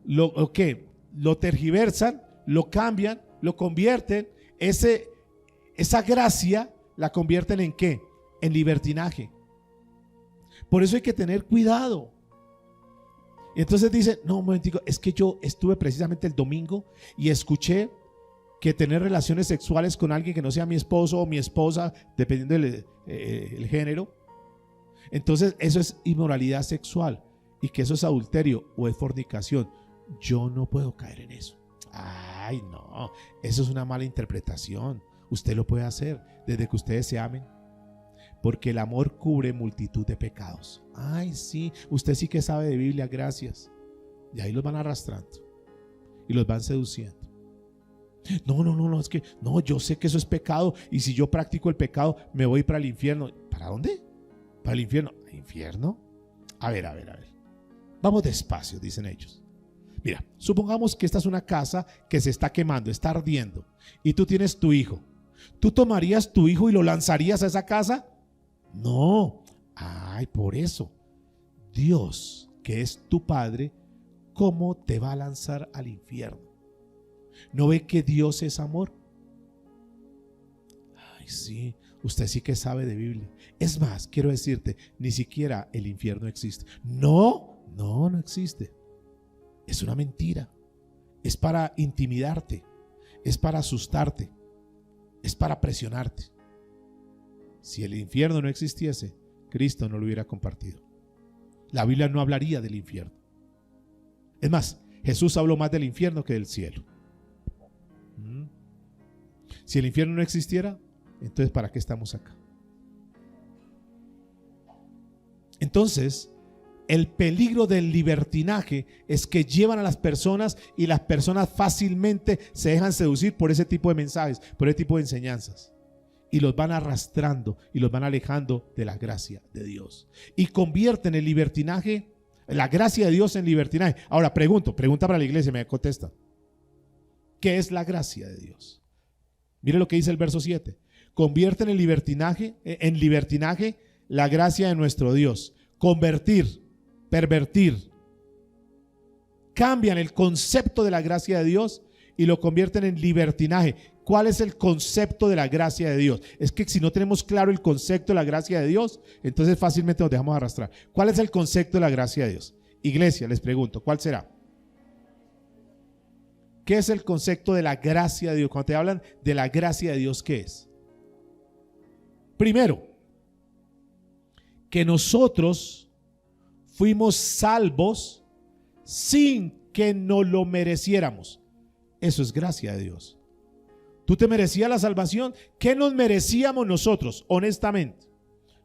lo tergiversan, lo cambian, lo convierten. Esa gracia la convierten en ¿qué? En libertinaje. Por eso hay que tener cuidado. Y entonces dice, no, un momentico, es que yo estuve precisamente el domingo y escuché que tener relaciones sexuales con alguien que no sea mi esposo o mi esposa, dependiendo del el género, entonces eso es inmoralidad sexual y que eso es adulterio o es fornicación. Yo no puedo caer en eso. Ay, no, eso es una mala interpretación. Usted lo puede hacer desde que ustedes se amen, porque el amor cubre multitud de pecados. Ay, sí, usted sí que sabe de Biblia, gracias. Y ahí los van arrastrando y los van seduciendo. No, es que no, yo sé que eso es pecado y si yo practico el pecado me voy para el infierno. ¿Para dónde? Para el infierno. ¿Infierno? A ver. Vamos despacio, dicen ellos. Mira, supongamos que esta es una casa que se está quemando, está ardiendo y tú tienes tu hijo. ¿Tú tomarías tu hijo y lo lanzarías a esa casa? No. Ay, por eso Dios, que es tu Padre, ¿cómo te va a lanzar al infierno? ¿No ve que Dios es amor? Ay, sí, usted sí que sabe de Biblia. Es más, quiero decirte, ni siquiera el infierno existe. No existe. Es una mentira. Es para intimidarte. Es para asustarte. Es para presionarte. Si el infierno no existiese, Cristo no lo hubiera compartido. La Biblia no hablaría del infierno. Es más, Jesús habló más del infierno que del cielo. Si el infierno no existiera, entonces ¿para qué estamos acá? Entonces, el peligro del libertinaje es que llevan a las personas y las personas fácilmente se dejan seducir por ese tipo de mensajes, por ese tipo de enseñanzas. Y los van arrastrando y los van alejando de la gracia de Dios. Y convierten el libertinaje, la gracia de Dios en libertinaje. Ahora pregunta para la iglesia, me contesta. ¿Qué es la gracia de Dios? Mire lo que dice el verso 7. Convierten el libertinaje en libertinaje la gracia de nuestro Dios. Convertir, pervertir. Cambian el concepto de la gracia de Dios y lo convierten en libertinaje. ¿Cuál es el concepto de la gracia de Dios? Es que si no tenemos claro el concepto de la gracia de Dios, entonces fácilmente nos dejamos arrastrar. ¿Cuál es el concepto de la gracia de Dios? Iglesia, les pregunto, ¿cuál será? ¿Qué es el concepto de la gracia de Dios? Cuando te hablan de la gracia de Dios, ¿qué es? Primero, que nosotros fuimos salvos sin que nos lo mereciéramos. Eso es gracia de Dios. ¿Tú te merecías la salvación? ¿Qué nos merecíamos nosotros, honestamente?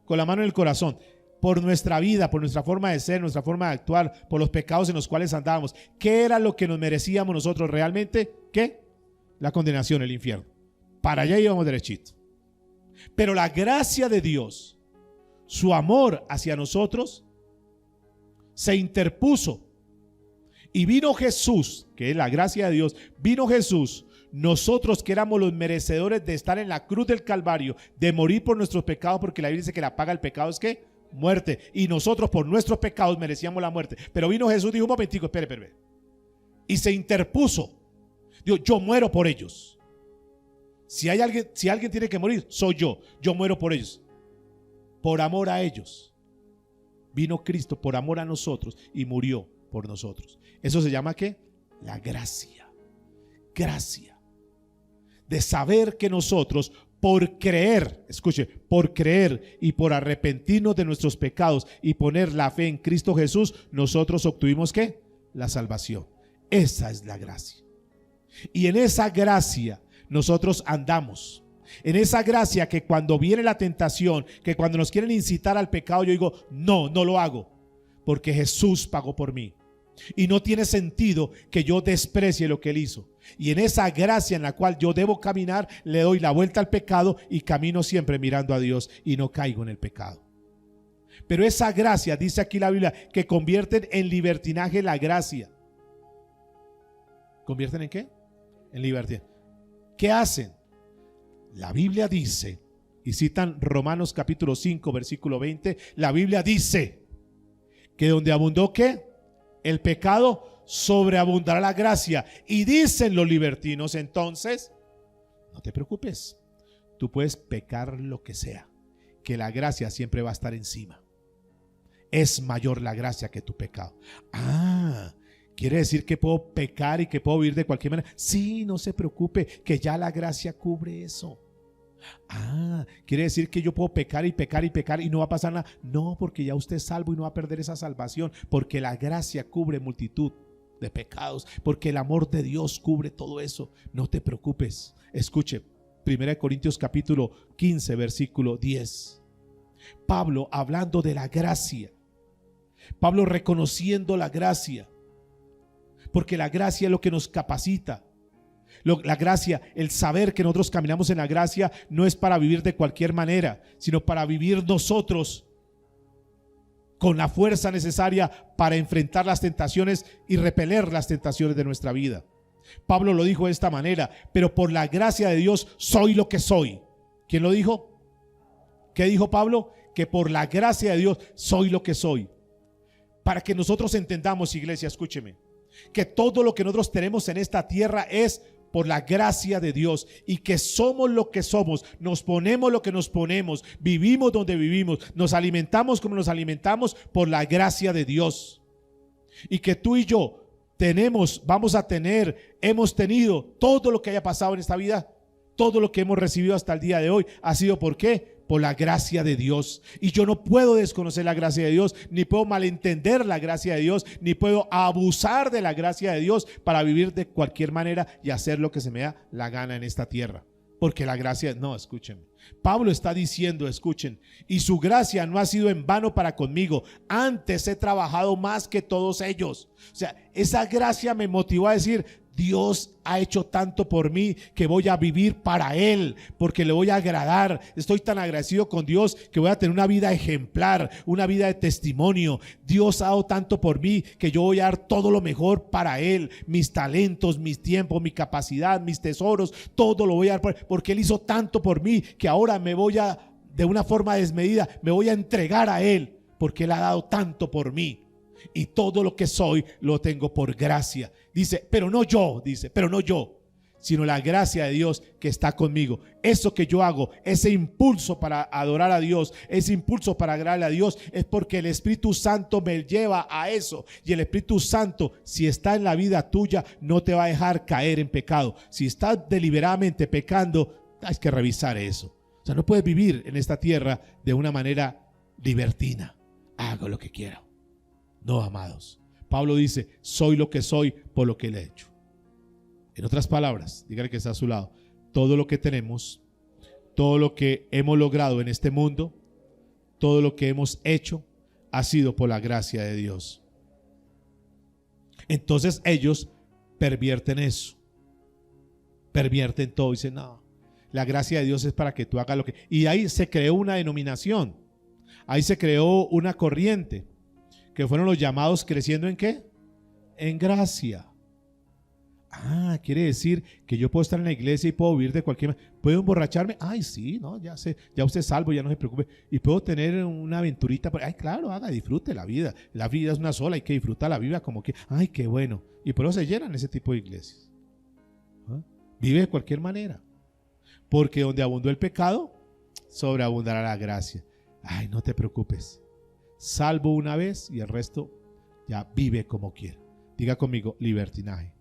Con la mano en el corazón. Por nuestra vida, por nuestra forma de ser, nuestra forma de actuar, por los pecados en los cuales andábamos. ¿Qué era lo que nos merecíamos nosotros realmente? ¿Qué? La condenación, el infierno. Para allá íbamos derechito. Pero la gracia de Dios, su amor hacia nosotros, se interpuso. Y vino Jesús, que es la gracia de Dios, vino Jesús. Nosotros que éramos los merecedores de estar en la cruz del Calvario, de morir por nuestros pecados, porque la Biblia dice que la paga del pecado es ¿qué? Muerte. Y nosotros por nuestros pecados merecíamos la muerte. Pero vino Jesús y dijo, un momentico, espere. Y se interpuso. Dijo, yo muero por ellos. Si alguien tiene que morir, soy yo. Yo muero por ellos. Por amor a ellos. Vino Cristo por amor a nosotros y murió por nosotros. Eso se llama ¿qué? La gracia. Gracia. De saber que nosotros por creer, escuche, por creer y por arrepentirnos de nuestros pecados y poner la fe en Cristo Jesús, nosotros obtuvimos ¿qué? La salvación. Esa es la gracia. Y en esa gracia nosotros andamos. En esa gracia que cuando viene la tentación, que cuando nos quieren incitar al pecado, yo digo, no lo hago, porque Jesús pagó por mí. Y no tiene sentido que yo desprecie lo que Él hizo. Y en esa gracia en la cual yo debo caminar, le doy la vuelta al pecado y camino siempre mirando a Dios y no caigo en el pecado. Pero esa gracia, dice aquí la Biblia, que convierten en libertinaje la gracia. ¿Convierten en qué? En libertinaje. ¿Qué hacen? La Biblia dice, y citan Romanos capítulo 5 versículo 20, la Biblia dice que donde abundó ¿qué? El pecado, sobreabundará la gracia. Y dicen los libertinos, entonces, no te preocupes, tú puedes pecar lo que sea, que la gracia siempre va a estar encima. es mayor la gracia que tu pecado. ¿Quiere decir que puedo pecar y que puedo vivir de cualquier manera? Sí, no se preocupe, que ya la gracia cubre eso. ¿Quiere decir que yo puedo pecar y pecar y pecar y no va a pasar nada? No, porque ya usted es salvo y no va a perder esa salvación, porque la gracia cubre multitud de pecados, porque el amor de Dios cubre todo eso. No te preocupes. Escuche, 1 Corintios capítulo 15, versículo 10. Pablo hablando de la gracia, Pablo reconociendo la gracia, porque la gracia es lo que nos capacita. La gracia, el saber que nosotros caminamos en la gracia, no es para vivir de cualquier manera, sino para vivir nosotros con la fuerza necesaria para enfrentar las tentaciones y repeler las tentaciones de nuestra vida. Pablo lo dijo de esta manera: pero por la gracia de Dios soy lo que soy. ¿Quién lo dijo? ¿Qué dijo Pablo? Que por la gracia de Dios soy lo que soy. Para que nosotros entendamos, iglesia, escúcheme, que todo lo que nosotros tenemos en esta tierra es por la gracia de Dios, y que somos lo que somos, nos ponemos lo que nos ponemos, vivimos donde vivimos, nos alimentamos como nos alimentamos por la gracia de Dios. Y que tú y yo vamos a tener, hemos tenido todo lo que haya pasado en esta vida, todo lo que hemos recibido hasta el día de hoy, ha sido ¿por qué? Por la gracia de Dios. Y yo no puedo desconocer la gracia de Dios, ni puedo malentender la gracia de Dios, ni puedo abusar de la gracia de Dios para vivir de cualquier manera y hacer lo que se me da la gana en esta tierra. Porque la gracia, no, escuchen, Pablo está diciendo, escuchen, y su gracia no ha sido en vano para conmigo, antes he trabajado más que todos ellos. O sea, esa gracia me motivó a decir: Dios ha hecho tanto por mí que voy a vivir para Él, porque le voy a agradar. Estoy tan agradecido con Dios que voy a tener una vida ejemplar, una vida de testimonio. Dios ha dado tanto por mí que yo voy a dar todo lo mejor para Él. Mis talentos, mis tiempos, mi capacidad, mis tesoros, todo lo voy a dar porque Él hizo tanto por mí que ahora de una forma desmedida, me voy a entregar a Él porque Él ha dado tanto por mí. Y todo lo que soy lo tengo por gracia. Dice, pero no yo, sino la gracia de Dios que está conmigo. Eso que yo hago, ese impulso para adorar a Dios, ese impulso para agradarle a Dios, es porque el Espíritu Santo me lleva a eso. Y el Espíritu Santo, si está en la vida tuya, no te va a dejar caer en pecado. Si estás deliberadamente pecando, hay que revisar eso. O sea, no puedes vivir en esta tierra de una manera libertina. Hago lo que quiero. No, amados. Pablo dice, soy lo que soy por lo que Él ha hecho. En otras palabras, dígale que está a su lado, todo lo que tenemos, todo lo que hemos logrado en este mundo, todo lo que hemos hecho, ha sido por la gracia de Dios. Entonces ellos pervierten eso. Pervierten todo. Dicen, no, la gracia de Dios es para que tú hagas lo que... Y ahí se creó una denominación. Ahí se creó una corriente, que fueron los llamados creciendo ¿en qué? En gracia. Quiere decir que yo puedo estar en la iglesia y puedo vivir de cualquier manera. ¿Puedo emborracharme? Sí, no, ya sé, ya usted es salvo, ya no se preocupe. Y puedo tener una aventurita. Claro, disfrute la vida. La vida es una sola, hay que disfrutar la vida como que, qué bueno. Y por eso se llenan ese tipo de iglesias. Vive de cualquier manera. Porque donde abundó el pecado, sobreabundará la gracia. No te preocupes. Salvo una vez y el resto ya vive como quiera. Diga conmigo, libertinaje.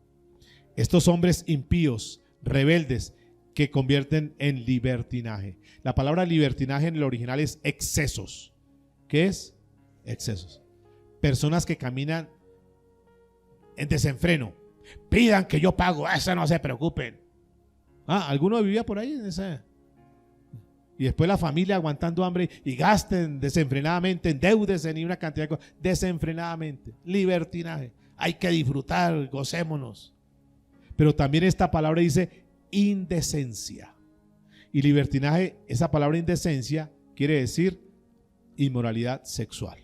Estos hombres impíos, rebeldes, que convierten en libertinaje. La palabra libertinaje en el original es excesos. ¿Qué es? Excesos. Personas que caminan en desenfreno. Pidan que yo pago, eso no se preocupen. ¿Alguno vivía por ahí en ese? Y después la familia aguantando hambre y gasten desenfrenadamente, endeúdense en una cantidad de cosas, desenfrenadamente, libertinaje. Hay que disfrutar, gocémonos. Pero también esta palabra dice indecencia. Y libertinaje, esa palabra indecencia quiere decir inmoralidad sexual.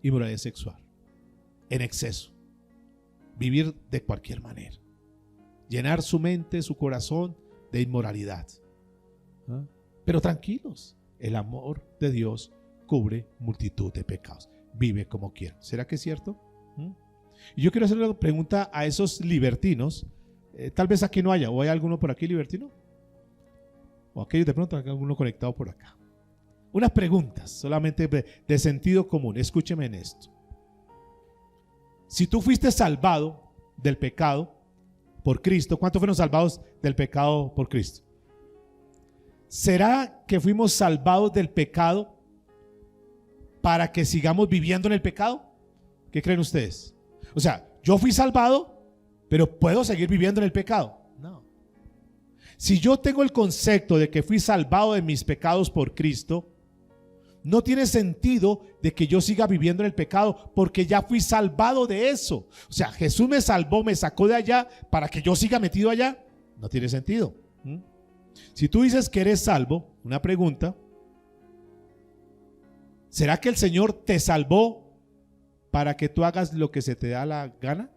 Inmoralidad sexual. En exceso. Vivir de cualquier manera. Llenar su mente, su corazón de inmoralidad. Pero tranquilos, el amor de Dios cubre multitud de pecados. Vive como quiera. ¿Será que es cierto? Y yo quiero hacerle una pregunta a esos libertinos. Tal vez aquí no haya, o hay alguno por aquí libertino, o aquellos de pronto, alguno conectado por acá. Unas preguntas solamente de sentido común. Escúcheme en esto. Si tú fuiste salvado del pecado por Cristo, ¿cuántos fueron salvados del pecado por Cristo? ¿Será que fuimos salvados del pecado para que sigamos viviendo en el pecado? ¿Qué creen ustedes? O sea, yo fui salvado, pero ¿puedo seguir viviendo en el pecado? No. Si yo tengo el concepto de que fui salvado de mis pecados por Cristo, no tiene sentido de que yo siga viviendo en el pecado, porque ya fui salvado de eso. O sea, Jesús me salvó, me sacó de allá para que yo siga metido allá. No tiene sentido. Si tú dices que eres salvo, una pregunta: ¿será que el Señor te salvó para que tú hagas lo que se te da la gana?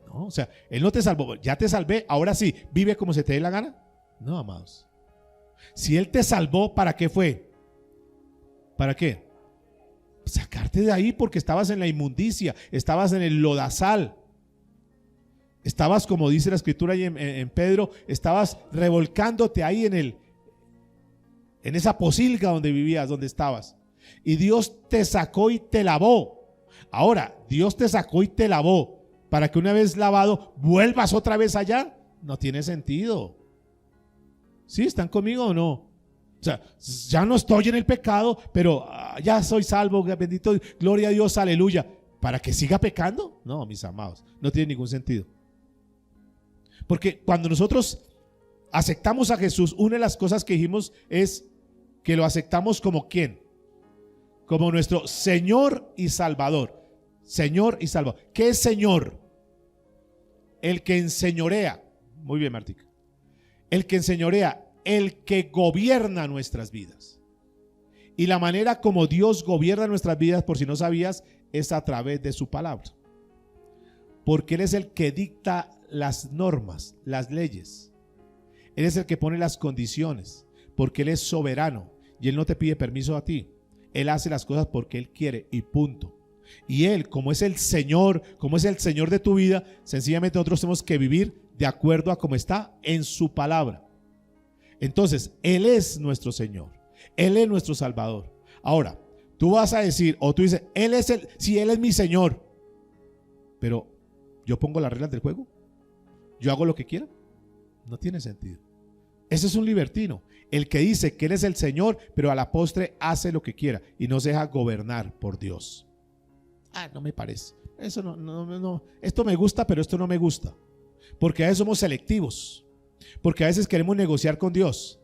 No, o sea, Él no te salvó, ya te salvé, ahora sí, vive como se te dé la gana. No, amados. Si Él te salvó, ¿para qué fue? ¿Para qué? Sacarte de ahí, porque estabas en la inmundicia, estabas en el lodazal. Estabas, como dice la escritura ahí en Pedro, estabas revolcándote ahí en esa pocilga donde vivías, donde estabas. Y Dios te sacó y te lavó. Ahora, Dios te sacó y te lavó para que una vez lavado vuelvas otra vez allá. No tiene sentido. ¿Sí? ¿Están conmigo o no? O sea, ya no estoy en el pecado, pero ya soy salvo, bendito, gloria a Dios, aleluya. ¿Para que siga pecando? No, mis amados, no tiene ningún sentido. Porque cuando nosotros aceptamos a Jesús, una de las cosas que dijimos es que lo aceptamos como ¿quién? Como nuestro Señor y Salvador. Señor y Salvador. ¿Qué es Señor? El que enseñorea. Muy bien, Martica. El que enseñorea, el que gobierna nuestras vidas. Y la manera como Dios gobierna nuestras vidas, por si no sabías, es a través de su palabra. Porque Él es el que dicta las normas, las leyes. Él es el que pone las condiciones, porque Él es soberano y Él no te pide permiso a ti. Él hace las cosas porque Él quiere y punto. Y Él, como es el Señor, como es el Señor de tu vida, sencillamente nosotros tenemos que vivir de acuerdo a como está en su palabra. Entonces, Él es nuestro Señor, Él es nuestro Salvador. Ahora, tú vas a decir, o tú dices, Él es mi Señor, pero yo pongo las reglas del juego, yo hago lo que quiera. No tiene sentido. Ese es un libertino, el que dice que Él es el Señor, pero a la postre hace lo que quiera y no se deja gobernar por Dios. No me parece. Eso no. Esto me gusta, pero esto no me gusta. Porque a veces somos selectivos. Porque a veces queremos negociar con Dios.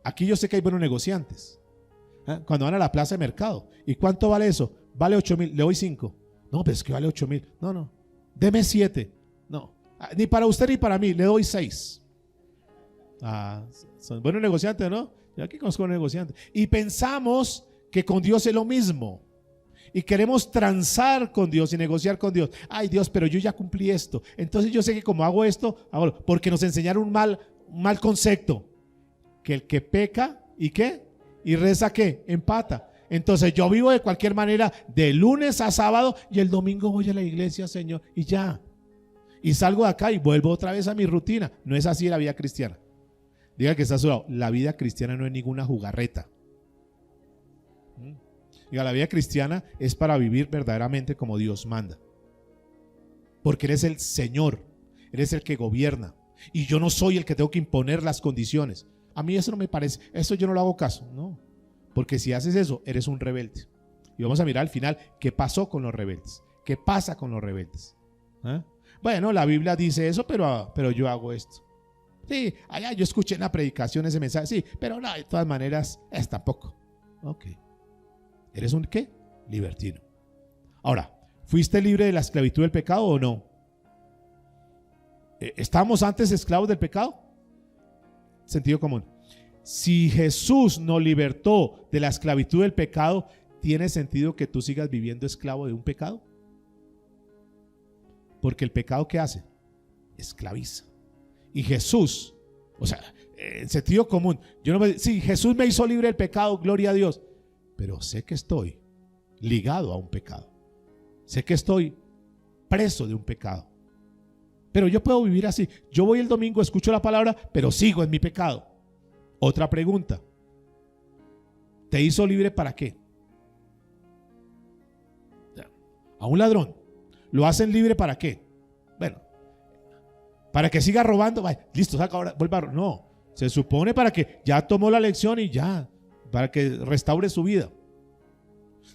Aquí yo sé que hay buenos negociantes. Cuando van a la plaza de mercado. ¿Y cuánto vale eso? Vale 8,000, le doy 5. No, pero es que vale 8,000. No. Deme 7. No. Ni para usted ni para mí, le doy 6. Son buenos negociantes, ¿no? Yo aquí conozco negociantes. Y pensamos que con Dios es lo mismo. Y queremos transar con Dios y negociar con Dios. Ay, Dios, pero yo ya cumplí esto. Entonces yo sé que como hago esto, porque nos enseñaron un mal concepto. Que el que peca, ¿y qué? Y reza, ¿qué? Empata. Entonces yo vivo de cualquier manera, de lunes a sábado, y el domingo voy a la iglesia, Señor, y ya. Y salgo de acá y vuelvo otra vez a mi rutina. No es así la vida cristiana. Diga que está a su lado, la vida cristiana no es ninguna jugarreta. Diga, la vida cristiana es para vivir verdaderamente como Dios manda. Porque Él es el Señor, Él es el que gobierna. Y yo no soy el que tengo que imponer las condiciones. A mí eso no me parece, eso yo no lo hago caso, no. Porque si haces eso, eres un rebelde. Y vamos a mirar al final qué pasó con los rebeldes. ¿Qué pasa con los rebeldes? Bueno, la Biblia dice eso, pero yo hago esto. Sí, allá yo escuché en la predicación ese mensaje, sí, pero no, de todas maneras, tampoco. Ok. ¿Eres un qué? Libertino. Ahora, ¿fuiste libre de la esclavitud del pecado o no? ¿Estábamos antes esclavos del pecado? Sentido común. Si Jesús nos libertó de la esclavitud del pecado, ¿tiene sentido que tú sigas viviendo esclavo de un pecado? Porque el pecado, ¿qué hace? Esclaviza. Y Jesús, o sea, en sentido común, sí, Jesús me hizo libre del pecado, gloria a Dios. Pero sé que estoy ligado a un pecado. Sé que estoy preso de un pecado. Pero yo puedo vivir así. Yo voy el domingo, escucho la palabra, pero sigo en mi pecado. Otra pregunta. ¿te hizo libre para qué? A un ladrón, ¿lo hacen libre para qué? Bueno, para que siga robando, vaya, listo, saca ahora, vuelva a robar. No, se supone para que ya tomó la lección y ya, para que restaure su vida.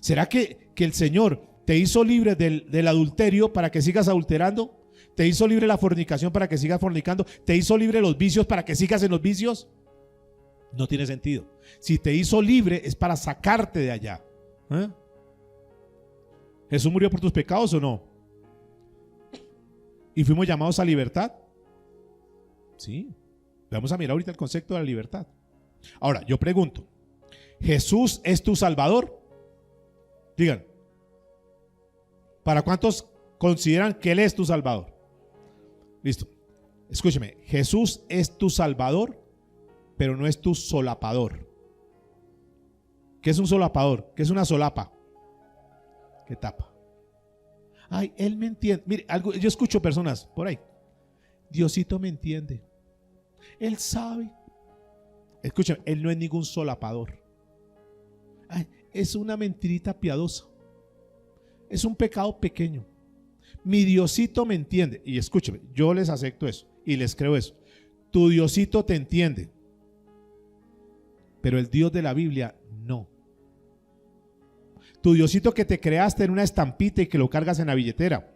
¿Será que el Señor te hizo libre del adulterio para que sigas adulterando? ¿Te hizo libre la fornicación para que sigas fornicando? ¿Te hizo libre los vicios para que sigas en los vicios? No tiene sentido. Si te hizo libre es para sacarte de allá. ¿Jesús murió por tus pecados o no? ¿Y fuimos llamados a libertad? Sí. Vamos a mirar ahorita el concepto de la libertad. Ahora, yo pregunto, ¿Jesús es tu Salvador? Digan, ¿para cuántos consideran que Él es tu Salvador? Listo. Escúcheme, Jesús es tu Salvador, pero no es tu solapador. ¿Qué es un solapador? ¿Qué es una solapa? ¿Qué tapa? Ay, Él me entiende. Mire, yo escucho personas por ahí. Diosito me entiende. Él sabe. Escúchame, Él no es ningún solapador. Ay, es una mentirita piadosa. Es un pecado pequeño. Mi Diosito me entiende. Y escúchame, yo les acepto eso y les creo eso. Tu Diosito te entiende. Pero el Dios de la Biblia no. Tu Diosito que te creaste en una estampita y que lo cargas en la billetera,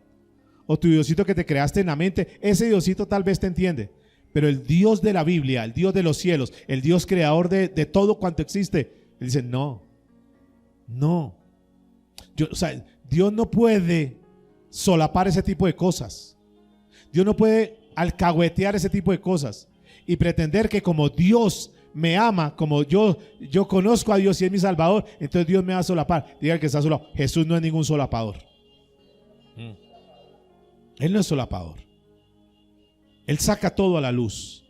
o tu Diosito que te creaste en la mente, ese Diosito tal vez te entiende. Pero el Dios de la Biblia, el Dios de los cielos, el Dios creador de todo cuanto existe, Él dice no. Dios no puede solapar ese tipo de cosas. Dios no puede alcahuetear ese tipo de cosas y pretender que como Dios me ama, como yo conozco a Dios y es mi Salvador, entonces Dios me va a solapar. Diga que está solapado. Jesús no es ningún solapador. Él no es solapador. Él saca todo a la luz.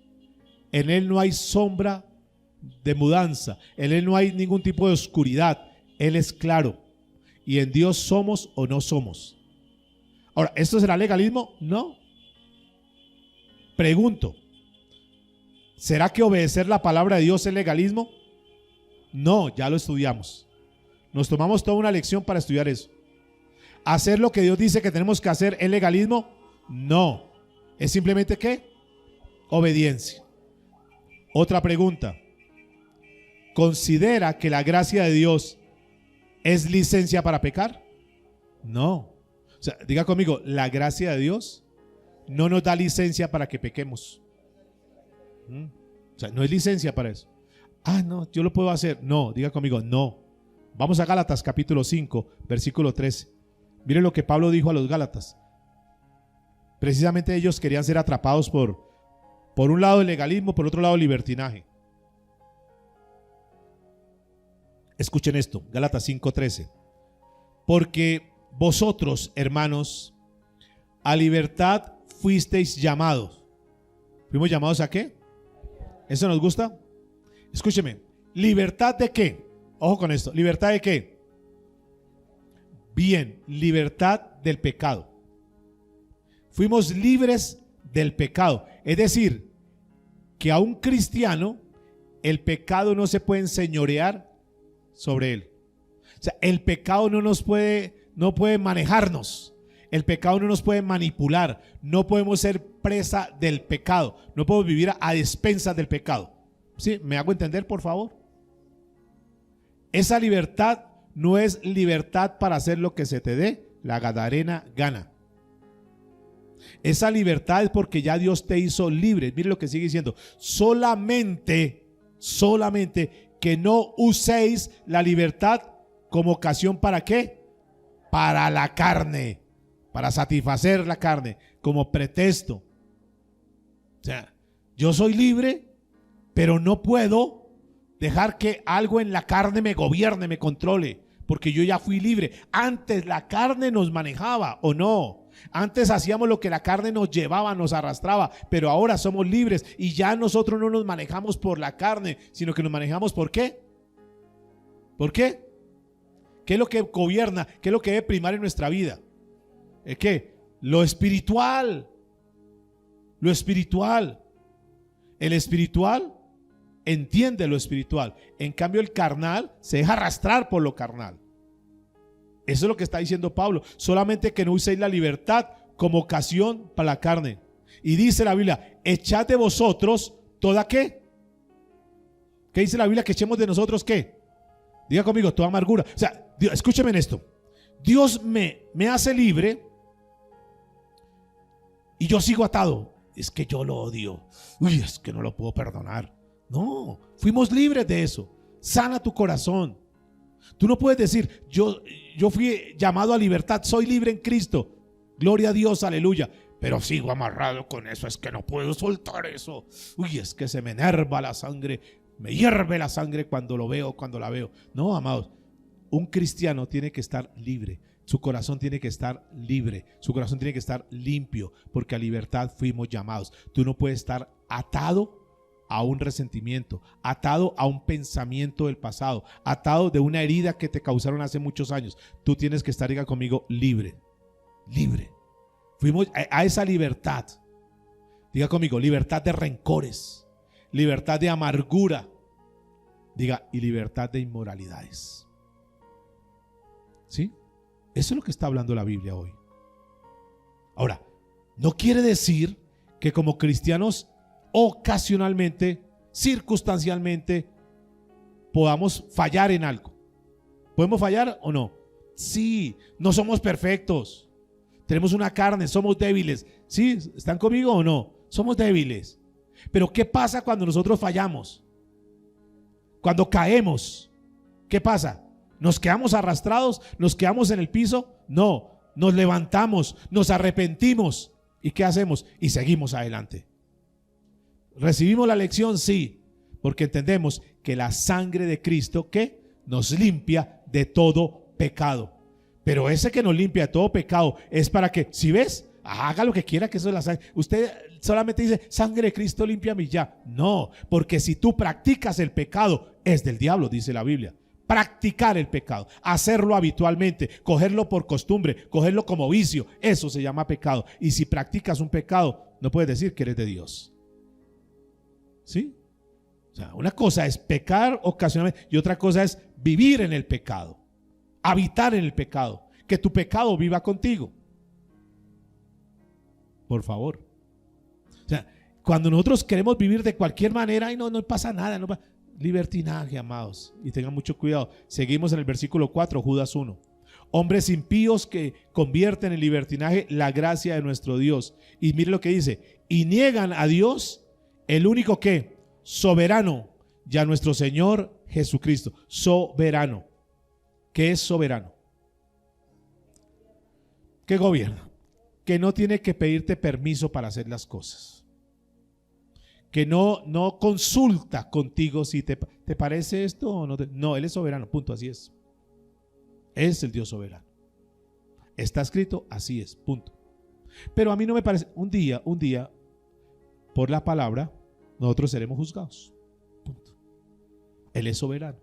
En Él no hay sombra de mudanza. En Él no hay ningún tipo de oscuridad. Él es claro. Y en Dios somos o no somos. Ahora, ¿esto será legalismo? No. Pregunto, ¿será que obedecer la palabra de Dios es legalismo? No, ya lo estudiamos. Nos tomamos toda una lección para estudiar eso. ¿Hacer lo que Dios dice que tenemos que hacer es legalismo? No. ¿Es simplemente qué? Obediencia. Otra pregunta. ¿Considera que la gracia de Dios es licencia para pecar? No. O sea, diga conmigo, la gracia de Dios no nos da licencia para que pequemos. O sea, no es licencia para eso. Ah, no, yo lo puedo hacer. No, diga conmigo, no. Vamos a Gálatas capítulo 5, versículo 13. Miren lo que Pablo dijo a los Gálatas. Precisamente ellos querían ser atrapados por un lado el legalismo, por otro lado el libertinaje. Escuchen esto, Gálatas 5:13. Porque vosotros, hermanos, a libertad fuisteis llamados. ¿Fuimos llamados a qué? ¿Eso nos gusta? Escúcheme, ¿libertad de qué? Ojo con esto, ¿libertad de qué? Bien, libertad del pecado. Fuimos libres del pecado. Es decir, que a un cristiano el pecado no se puede enseñorear sobre él. O sea, el pecado no puede manejarnos. El pecado no nos puede manipular. No podemos ser presa del pecado. No podemos vivir a expensas del pecado. ¿Sí? ¿Me hago entender, por favor? Esa libertad no es libertad para hacer lo que se te dé la gadarena gana. Esa libertad es porque ya Dios te hizo libre. Mire lo que sigue diciendo. Solamente que no uséis la libertad como ocasión ¿para qué? Para la carne, para satisfacer la carne, como pretexto. O sea, yo soy libre, pero no puedo dejar que algo en la carne me gobierne, me controle, porque yo ya fui libre. Antes la carne nos manejaba, ¿o no? Antes hacíamos lo que la carne nos llevaba, nos arrastraba, pero ahora somos libres y ya nosotros no nos manejamos por la carne, sino que nos manejamos ¿por qué? ¿Por qué? ¿Qué es lo que gobierna? ¿Qué es lo que debe primar en nuestra vida? ¿Qué? Lo espiritual. Lo espiritual. El espiritual entiende lo espiritual. En cambio el carnal se deja arrastrar por lo carnal. Eso es lo que está diciendo Pablo. Solamente que no uséis la libertad como ocasión para la carne. Y dice la Biblia, echad de vosotros toda ¿qué? ¿Qué dice la Biblia? Que echemos de nosotros ¿qué? Diga conmigo, toda amargura. O sea, Dios, escúcheme en esto. Dios me hace libre y yo sigo atado. Es que yo lo odio. Uy, es que no lo puedo perdonar. No, fuimos libres de eso. Sana tu corazón. Tú no puedes decir, yo fui llamado a libertad, soy libre en Cristo. Gloria a Dios, aleluya. Pero sigo amarrado con eso, es que no puedo soltar eso. Uy, es que se me enerva la sangre, me hierve la sangre cuando lo veo, cuando la veo. No, amados, un cristiano tiene que estar libre. Su corazón tiene que estar libre, su corazón tiene que estar limpio, porque a libertad fuimos llamados. Tú no puedes estar atado a un resentimiento, atado a un pensamiento del pasado, atado de una herida que te causaron hace muchos años. Tú tienes que estar, diga conmigo, libre, libre. Fuimos a esa libertad. Diga conmigo, libertad de rencores, libertad de amargura, diga, y libertad de inmoralidades. ¿Sí? Eso es lo que está hablando la Biblia hoy. Ahora, no quiere decir que como cristianos ocasionalmente, circunstancialmente, podamos fallar en algo. ¿Podemos fallar o no? Sí, no somos perfectos. Tenemos una carne, somos débiles. ¿Sí? ¿Están conmigo o no? Somos débiles. Pero ¿qué pasa cuando nosotros fallamos? Cuando caemos, ¿qué pasa? ¿Nos quedamos arrastrados? ¿Nos quedamos en el piso? No, nos levantamos, nos arrepentimos. ¿Y qué hacemos? Y seguimos adelante. ¿Recibimos la lección? Sí, porque entendemos que la sangre de Cristo, ¿qué? Nos limpia de todo pecado. Pero ese que nos limpia de todo pecado es para que, si ves, haga lo que quiera, que eso es la sangre. Usted solamente dice, sangre de Cristo limpia mi ya. No, porque si tú practicas el pecado, es del diablo, dice la Biblia. Practicar el pecado, hacerlo habitualmente, cogerlo por costumbre, cogerlo como vicio, eso se llama pecado. Y si practicas un pecado, no puedes decir que eres de Dios. ¿Sí? O sea, una cosa es pecar ocasionalmente y otra cosa es vivir en el pecado, habitar en el pecado, que tu pecado viva contigo. Por favor. O sea, cuando nosotros queremos vivir de cualquier manera, y no pasa nada, no pasa. Libertinaje, amados, y tengan mucho cuidado. Seguimos en el versículo 4, Judas 1. Hombres impíos que convierten en libertinaje la gracia de nuestro Dios. Y mire lo que dice, y niegan a Dios, el único que soberano, y a nuestro Señor Jesucristo. Soberano. ¿Qué es soberano? ¿Qué gobierna? Que no tiene que pedirte permiso para hacer las cosas. Que no consulta contigo si te parece esto o no. No, Él es soberano, punto, así es. Es el Dios soberano. Está escrito, así es, punto. Pero a mí no me parece, un día, por la palabra, nosotros seremos juzgados, punto. Él es soberano.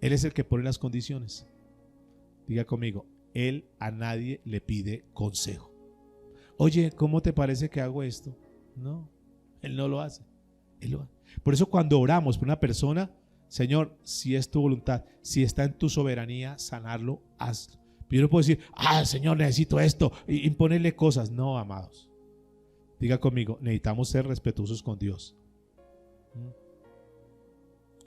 Él es el que pone las condiciones. Diga conmigo, Él a nadie le pide consejo. Oye, ¿cómo te parece que hago esto? No. Él no lo hace. Él lo hace. Por eso cuando oramos por una persona, Señor, si es tu voluntad, si está en tu soberanía sanarlo, hazlo. Pero yo no puedo decir, Señor, necesito esto, y imponerle cosas. No, amados. Diga conmigo, necesitamos ser respetuosos con Dios.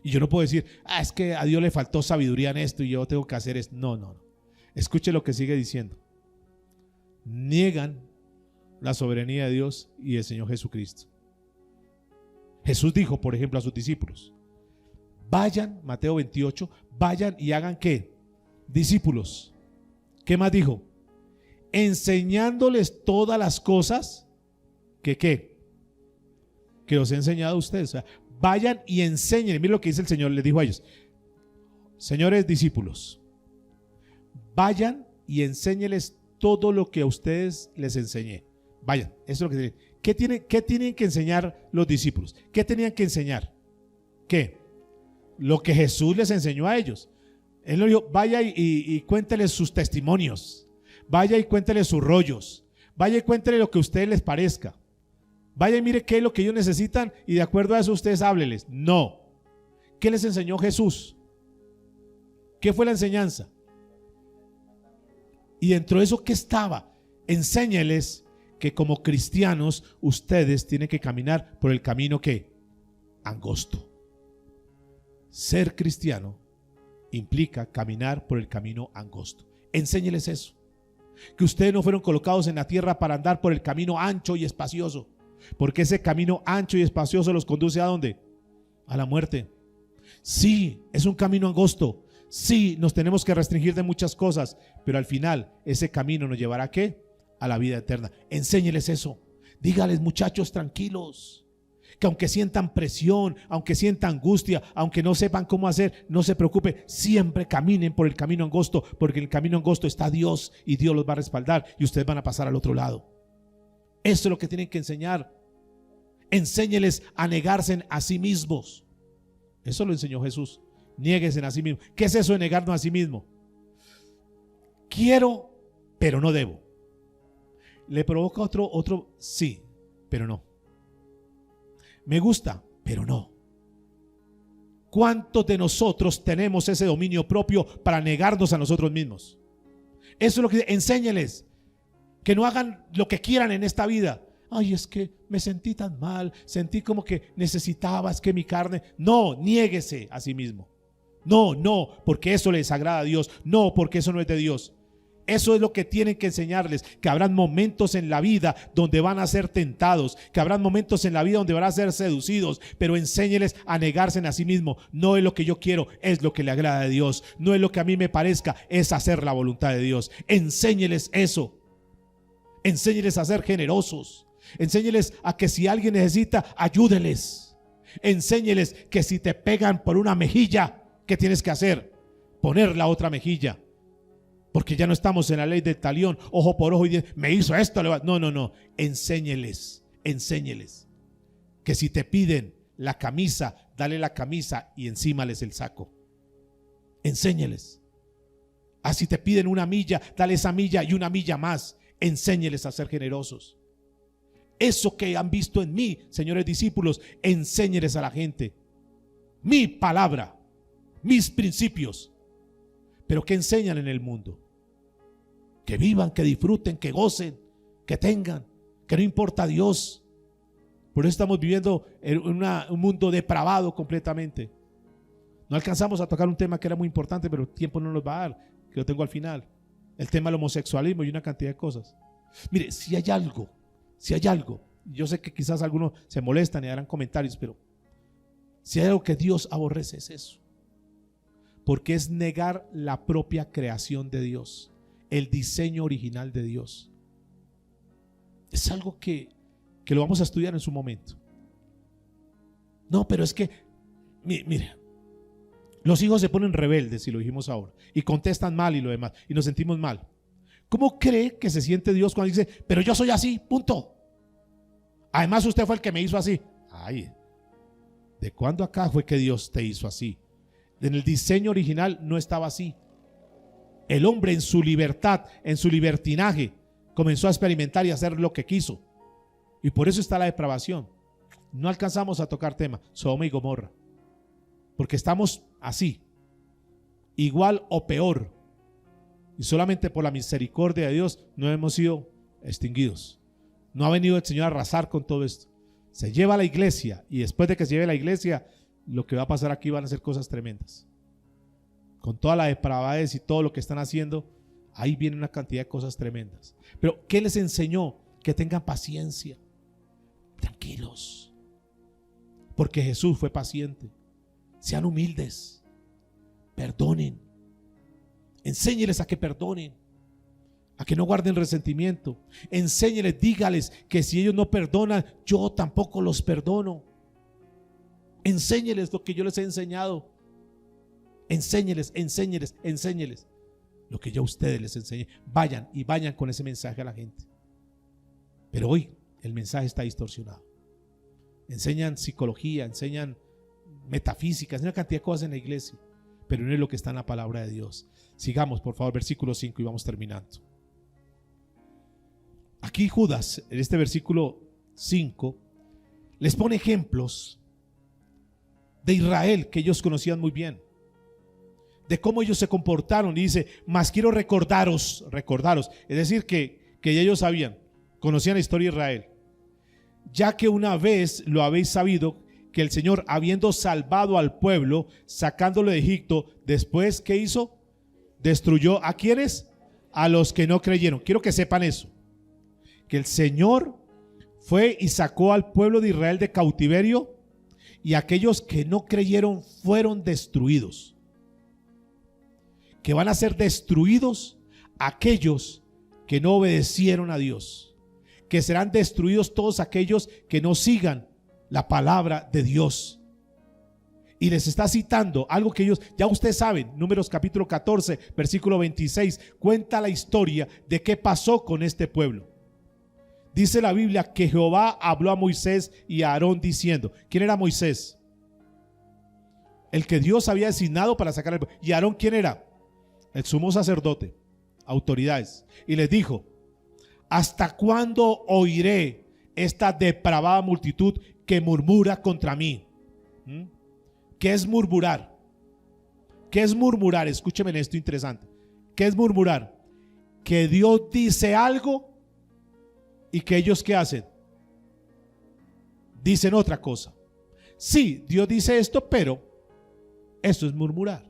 Y yo no puedo decir, es que a Dios le faltó sabiduría en esto y yo tengo que hacer esto. No. Escuche lo que sigue diciendo. Niegan la soberanía de Dios y del Señor Jesucristo. Jesús dijo, por ejemplo, a sus discípulos, vayan, Mateo 28, vayan y hagan ¿qué? Discípulos. ¿Qué más dijo? Enseñándoles todas las cosas que ¿qué? Que os he enseñado a ustedes. O sea, vayan y enseñen. Miren lo que dice el Señor, les dijo a ellos, señores discípulos, vayan y enséñenles todo lo que a ustedes les enseñé. Vayan, eso es lo que dice. ¿Qué tienen que enseñar los discípulos? ¿Qué tenían que enseñar? ¿Qué? Lo que Jesús les enseñó a ellos. Él les dijo, vaya y cuénteles sus testimonios. Vaya y cuénteles sus rollos. Vaya y cuénteles lo que a ustedes les parezca. Vaya y mire qué es lo que ellos necesitan y de acuerdo a eso ustedes hábleles. No. ¿Qué les enseñó Jesús? ¿Qué fue la enseñanza? Y dentro de eso, ¿qué estaba? Enséñeles que como cristianos ustedes tienen que caminar por el camino que angosto. Ser cristiano implica caminar por el camino angosto. Enséñeles eso. Que ustedes no fueron colocados en la tierra para andar por el camino ancho y espacioso. Porque ese camino ancho y espacioso los conduce ¿a dónde? A la muerte. Sí, es un camino angosto. Sí, nos tenemos que restringir de muchas cosas, pero al final ese camino nos llevará ¿a qué? A la vida eterna. Enséñeles eso. Dígales, muchachos, tranquilos, que aunque sientan presión, aunque sientan angustia, aunque no sepan cómo hacer, no se preocupe, siempre caminen por el camino angosto, porque en el camino angosto está Dios y Dios los va a respaldar y ustedes van a pasar al otro lado. Eso es lo que tienen que enseñar. Enséñeles a negarse a sí mismos. Eso lo enseñó Jesús. Niéguese a sí mismo. ¿Qué es eso de negarnos a sí mismo? Quiero, pero no debo. ¿Le provoca otro? Sí, pero no. Me gusta, pero no. ¿Cuántos de nosotros tenemos ese dominio propio para negarnos a nosotros mismos? Eso es lo que enséñeles. Que no hagan lo que quieran en esta vida. Ay, es que me sentí tan mal, sentí como que necesitaba, es que mi carne. No, niéguese a sí mismo. No, porque eso le desagrada a Dios. No, porque eso no es de Dios. Eso es lo que tienen que enseñarles, que habrán momentos en la vida donde van a ser tentados, que habrán momentos en la vida donde van a ser seducidos, pero enséñeles a negarse a sí mismo. No es lo que yo quiero, es lo que le agrada a Dios. No es lo que a mí me parezca, es hacer la voluntad de Dios. Enséñeles eso. Enséñeles a ser generosos. Enséñeles a que si alguien necesita, ayúdeles. Enséñeles que si te pegan por una mejilla, ¿qué tienes que hacer? Poner la otra mejilla. Porque ya no estamos en la ley del talión, ojo por ojo y me hizo esto. No. Enséñeles que si te piden la camisa, dale la camisa y encímales el saco. Enséñeles. Así te piden una milla, dale esa milla y una milla más. Enséñeles a ser generosos. Eso que han visto en mí, señores discípulos, enséñeles a la gente. Mi palabra, mis principios. Pero ¿qué enseñan en el mundo? Que vivan, que disfruten, que gocen, que tengan, que no importa a Dios. Por eso estamos viviendo en un mundo depravado completamente. No alcanzamos a tocar un tema que era muy importante, pero el tiempo no nos va a dar, que lo tengo al final. El tema del homosexualismo y una cantidad de cosas. Mire, si hay algo, yo sé que quizás algunos se molestan y harán comentarios, pero si hay algo que Dios aborrece es eso. Porque es negar la propia creación de Dios, el diseño original de Dios. Es algo que lo vamos a estudiar en su momento. No, pero es que, mire, los hijos se ponen rebeldes, y lo dijimos ahora, y contestan mal y lo demás, y nos sentimos mal. ¿Cómo cree que se siente Dios cuando dice, pero yo soy así, punto? Además usted fue el que me hizo así. Ay, ¿de cuándo acá fue que Dios te hizo así? En el diseño original no estaba así. El hombre en su libertad, en su libertinaje, comenzó a experimentar y a hacer lo que quiso. Y por eso está la depravación. No alcanzamos a tocar tema, Sodoma y Gomorra. Porque estamos así, igual o peor. Y solamente por la misericordia de Dios no hemos sido extinguidos. No ha venido el Señor a arrasar con todo esto. Se lleva a la iglesia, y después de que se lleve a la iglesia, lo que va a pasar aquí van a ser cosas tremendas. Con toda la depravadez y todo lo que están haciendo, ahí viene una cantidad de cosas tremendas. Pero ¿qué les enseñó? Que tengan paciencia, tranquilos, porque Jesús fue paciente. Sean humildes, perdonen, enséñeles a que perdonen, a que no guarden resentimiento. Enséñeles, dígales que si ellos no perdonan, yo tampoco los perdono. Enséñeles lo que yo les he enseñado. Enséñeles lo que yo a ustedes les enseñé. Vayan con ese mensaje a la gente. Pero hoy el mensaje está distorsionado. Enseñan psicología, enseñan metafísica, una cantidad de cosas en la iglesia, pero no es lo que está en la palabra de Dios. Sigamos, por favor, versículo 5 y vamos terminando. Aquí Judas, en este versículo 5, les pone ejemplos de Israel que ellos conocían muy bien, de cómo ellos se comportaron. Y dice, mas quiero recordaros, es decir, que ellos sabían, conocían la historia de Israel, ya que una vez lo habéis sabido, que el Señor, habiendo salvado al pueblo, sacándolo de Egipto, después, ¿qué hizo? Destruyó ¿a quiénes? A los que no creyeron. Quiero que sepan eso, que el Señor fue y sacó al pueblo de Israel de cautiverio, y aquellos que no creyeron fueron destruidos. Que van a ser destruidos aquellos que no obedecieron a Dios, que serán destruidos todos aquellos que no sigan la palabra de Dios. Y les está citando algo que ellos, ya ustedes saben, Números capítulo 14, versículo 26, cuenta la historia de qué pasó con este pueblo. Dice la Biblia que Jehová habló a Moisés y a Aarón diciendo, ¿quién era Moisés? El que Dios había designado para sacar al pueblo. ¿Y Aarón quién era? El sumo sacerdote, autoridades. Y les dijo, ¿hasta cuándo oiré esta depravada multitud que murmura contra mí? ¿Qué es murmurar? ¿Qué es murmurar? Escúcheme en esto interesante. ¿Qué es murmurar? Que Dios dice algo y que ellos ¿qué hacen? Dicen otra cosa. Sí, Dios dice esto, pero eso es murmurar.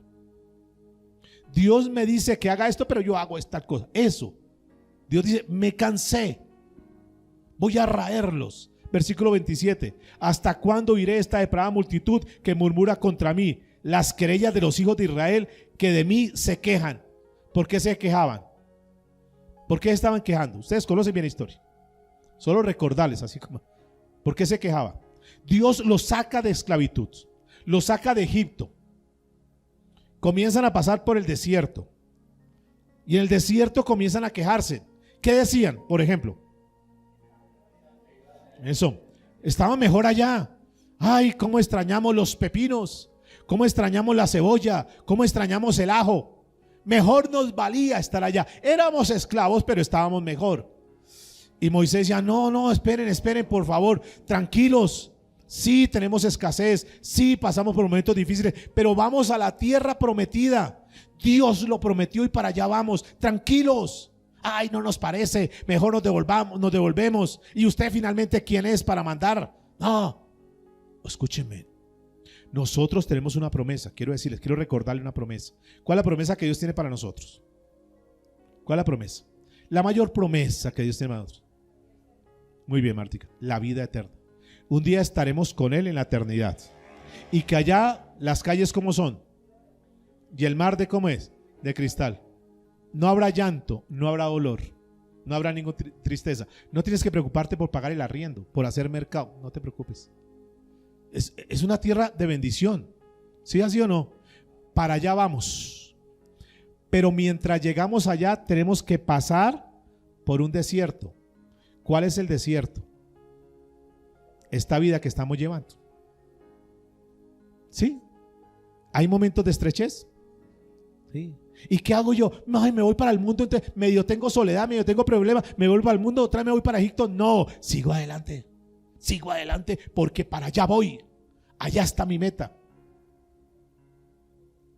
Dios me dice que haga esto, pero yo hago esta cosa. Eso. Dios dice, me cansé, voy a raerlos. Versículo 27. ¿Hasta cuándo iré esta depravada multitud que murmura contra mí? Las querellas de los hijos de Israel que de mí se quejan. ¿Por qué se quejaban? ¿Por qué estaban quejando? Ustedes conocen bien la historia. Solo recordarles así como. ¿Por qué se quejaban? Dios los saca de esclavitud, los saca de Egipto. Comienzan a pasar por el desierto. Y en el desierto comienzan a quejarse. ¿Qué decían? Por ejemplo, eso, estaba mejor allá. Ay, cómo extrañamos los pepinos, cómo extrañamos la cebolla, cómo extrañamos el ajo. Mejor nos valía estar allá. Éramos esclavos, pero estábamos mejor. Y Moisés decía, no, esperen, por favor, tranquilos. Sí, tenemos escasez, sí, pasamos por momentos difíciles, pero vamos a la tierra prometida. Dios lo prometió y para allá vamos, tranquilos. Ay, no nos parece, mejor nos devolvemos. ¿Y usted finalmente quién es para mandar? No, escúchenme. Nosotros tenemos una promesa, quiero recordarle una promesa. ¿Cuál es la promesa que Dios tiene para nosotros? ¿Cuál es la promesa? La mayor promesa que Dios tiene para nosotros. Muy bien, Martica, la vida eterna. Un día estaremos con Él en la eternidad. Y que allá las calles como son. Y el mar de cómo es, de cristal. No habrá llanto, no habrá dolor, no habrá ninguna tristeza. No tienes que preocuparte por pagar el arriendo, por hacer mercado, no te preocupes. Es una tierra de bendición. ¿Sí, así o no? Para allá vamos. Pero mientras llegamos allá tenemos que pasar por un desierto. ¿Cuál es el desierto? Esta vida que estamos llevando. ¿Sí? ¿Hay momentos de estrechez? Sí. ¿Y qué hago yo? Ay, me voy para el mundo, entonces medio tengo soledad, medio tengo problemas, me vuelvo al mundo, otra vez me voy para Egipto. No, sigo adelante, porque para allá voy. Allá está mi meta.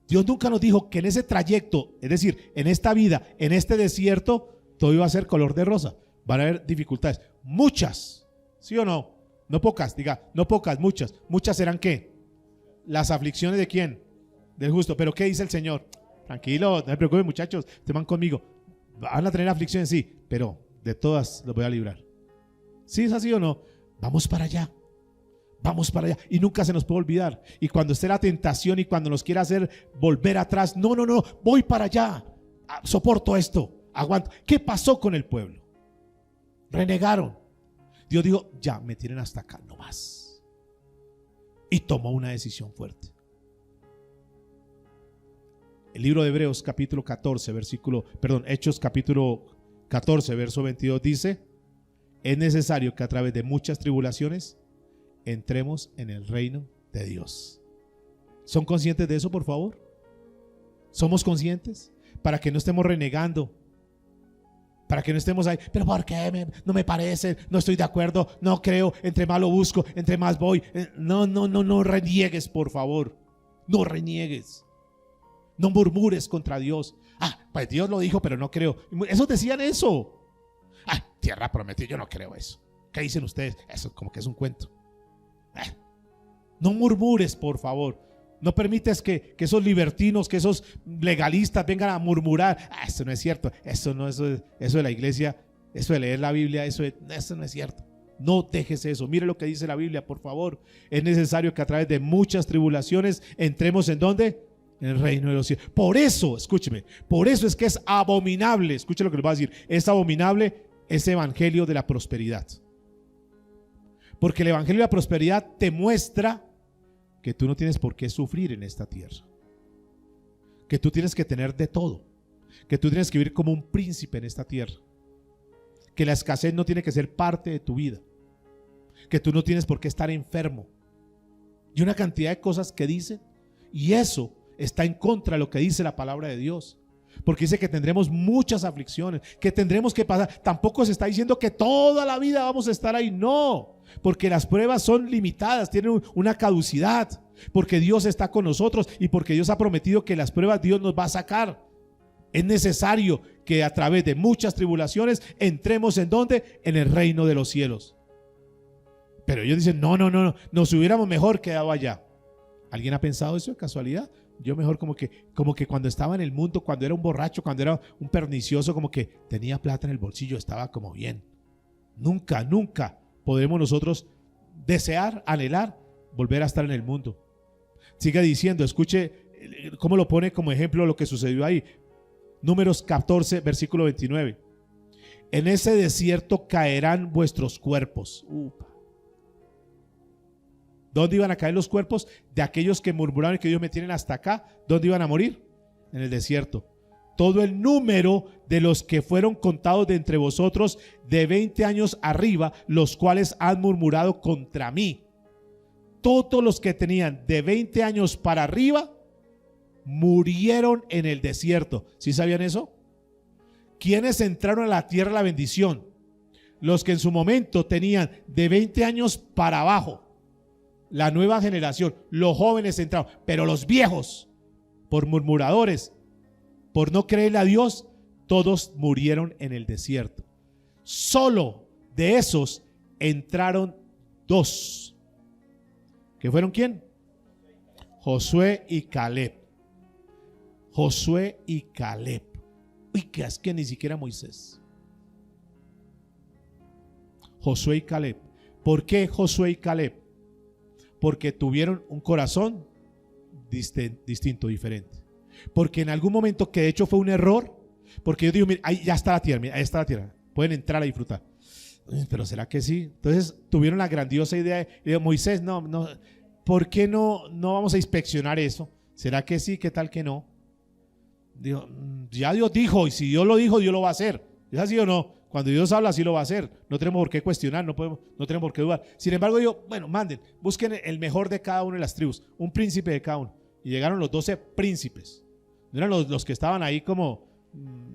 Dios nunca nos dijo que en ese trayecto, es decir, en esta vida, en este desierto, todo iba a ser color de rosa. Van a haber dificultades, muchas, ¿sí o no? No pocas, diga, no pocas, muchas. ¿Muchas serán qué? Las aflicciones de ¿quién? Del justo. ¿Pero qué dice el Señor? Tranquilo, no se preocupen, muchachos, ustedes van conmigo. Van a tener aflicciones, sí, pero de todas los voy a librar. ¿Sí es así o no? Vamos para allá. Vamos para allá. Y nunca se nos puede olvidar. Y cuando esté la tentación y cuando nos quiera hacer volver atrás, no, voy para allá. Soporto esto, aguanto. ¿Qué pasó con el pueblo? Renegaron. Dios dijo, ya me tienen hasta acá, no más. Y tomó una decisión fuerte. El libro de Hebreos capítulo 14, Hechos capítulo 14, verso 22 dice, es necesario que a través de muchas tribulaciones entremos en el reino de Dios. ¿Son conscientes de eso, por favor? ¿Somos conscientes? Para que no estemos renegando. Para que no estemos ahí, pero ¿por qué no me parece? No estoy de acuerdo, no creo, entre más lo busco, entre más voy. No reniegues, por favor. No reniegues. No murmures contra Dios. Pues Dios lo dijo, pero no creo. Esos decían eso. Tierra prometida, yo no creo eso. ¿Qué dicen ustedes? Eso como que es un cuento. No murmures, por favor. No permites que esos libertinos, que esos legalistas vengan a murmurar. Eso no es cierto. Eso de la iglesia, eso de leer la Biblia, eso no es cierto. No dejes eso. Mire lo que dice la Biblia, por favor. Es necesario que a través de muchas tribulaciones entremos ¿en dónde? En el reino de los cielos. Por eso, escúcheme, por eso es que es abominable. Escuche lo que les voy a decir. Es abominable ese evangelio de la prosperidad. Porque el evangelio de la prosperidad te muestra que tú no tienes por qué sufrir en esta tierra, que tú tienes que tener de todo, que tú tienes que vivir como un príncipe en esta tierra, que la escasez no tiene que ser parte de tu vida, que tú no tienes por qué estar enfermo y una cantidad de cosas que dicen, y eso está en contra de lo que dice la palabra de Dios. Porque dice que tendremos muchas aflicciones, que tendremos que pasar. Tampoco se está diciendo que toda la vida vamos a estar ahí, no, porque las pruebas son limitadas, tienen una caducidad, porque Dios está con nosotros y porque Dios ha prometido que las pruebas Dios nos va a sacar. Es necesario que a través de muchas tribulaciones entremos ¿en dónde? En el reino de los cielos. Pero ellos dicen, no, nos hubiéramos mejor quedado allá. ¿Alguien ha pensado eso de casualidad? Yo mejor como que cuando estaba en el mundo, cuando era un borracho, cuando era un pernicioso, como que tenía plata en el bolsillo, estaba como bien. Nunca podremos nosotros desear, anhelar, volver a estar en el mundo. Sigue diciendo, escuche cómo lo pone como ejemplo lo que sucedió ahí. Números 14, versículo 29. En ese desierto caerán vuestros cuerpos. ¿Dónde iban a caer los cuerpos de aquellos que murmuraron que Dios me tienen hasta acá? ¿Dónde iban a morir? En el desierto. Todo el número de los que fueron contados de entre vosotros de 20 años arriba, los cuales han murmurado contra mí. Todos los que tenían de 20 años para arriba murieron en el desierto. ¿Sí sabían eso? ¿Quiénes entraron a la tierra de la bendición? Los que en su momento tenían de 20 años para abajo. La nueva generación, los jóvenes entraron, pero los viejos, por murmuradores, por no creerle a Dios, todos murieron en el desierto. Solo de esos entraron 2. ¿Que fueron quién? Josué y Caleb. Josué y Caleb. Uy, que es que ni siquiera Moisés. Josué y Caleb. ¿Por qué Josué y Caleb? Porque tuvieron un corazón distinto, diferente. Porque en algún momento, que de hecho fue un error, porque yo digo, mira, ahí ya está la tierra, mira, ahí está la tierra, pueden entrar a disfrutar. Pero ¿será que sí? Entonces tuvieron la grandiosa idea de Moisés, no, ¿por qué no vamos a inspeccionar eso? ¿Será que sí? ¿Qué tal que no? Digo, ya Dios dijo, y si Dios lo dijo, Dios lo va a hacer. ¿Es así o no? Cuando Dios habla, así lo va a hacer. No tenemos por qué cuestionar, no tenemos por qué dudar. Sin embargo, bueno, manden, busquen el mejor de cada una de las tribus, un príncipe de cada uno. Y llegaron los 12 príncipes. No eran los que estaban ahí como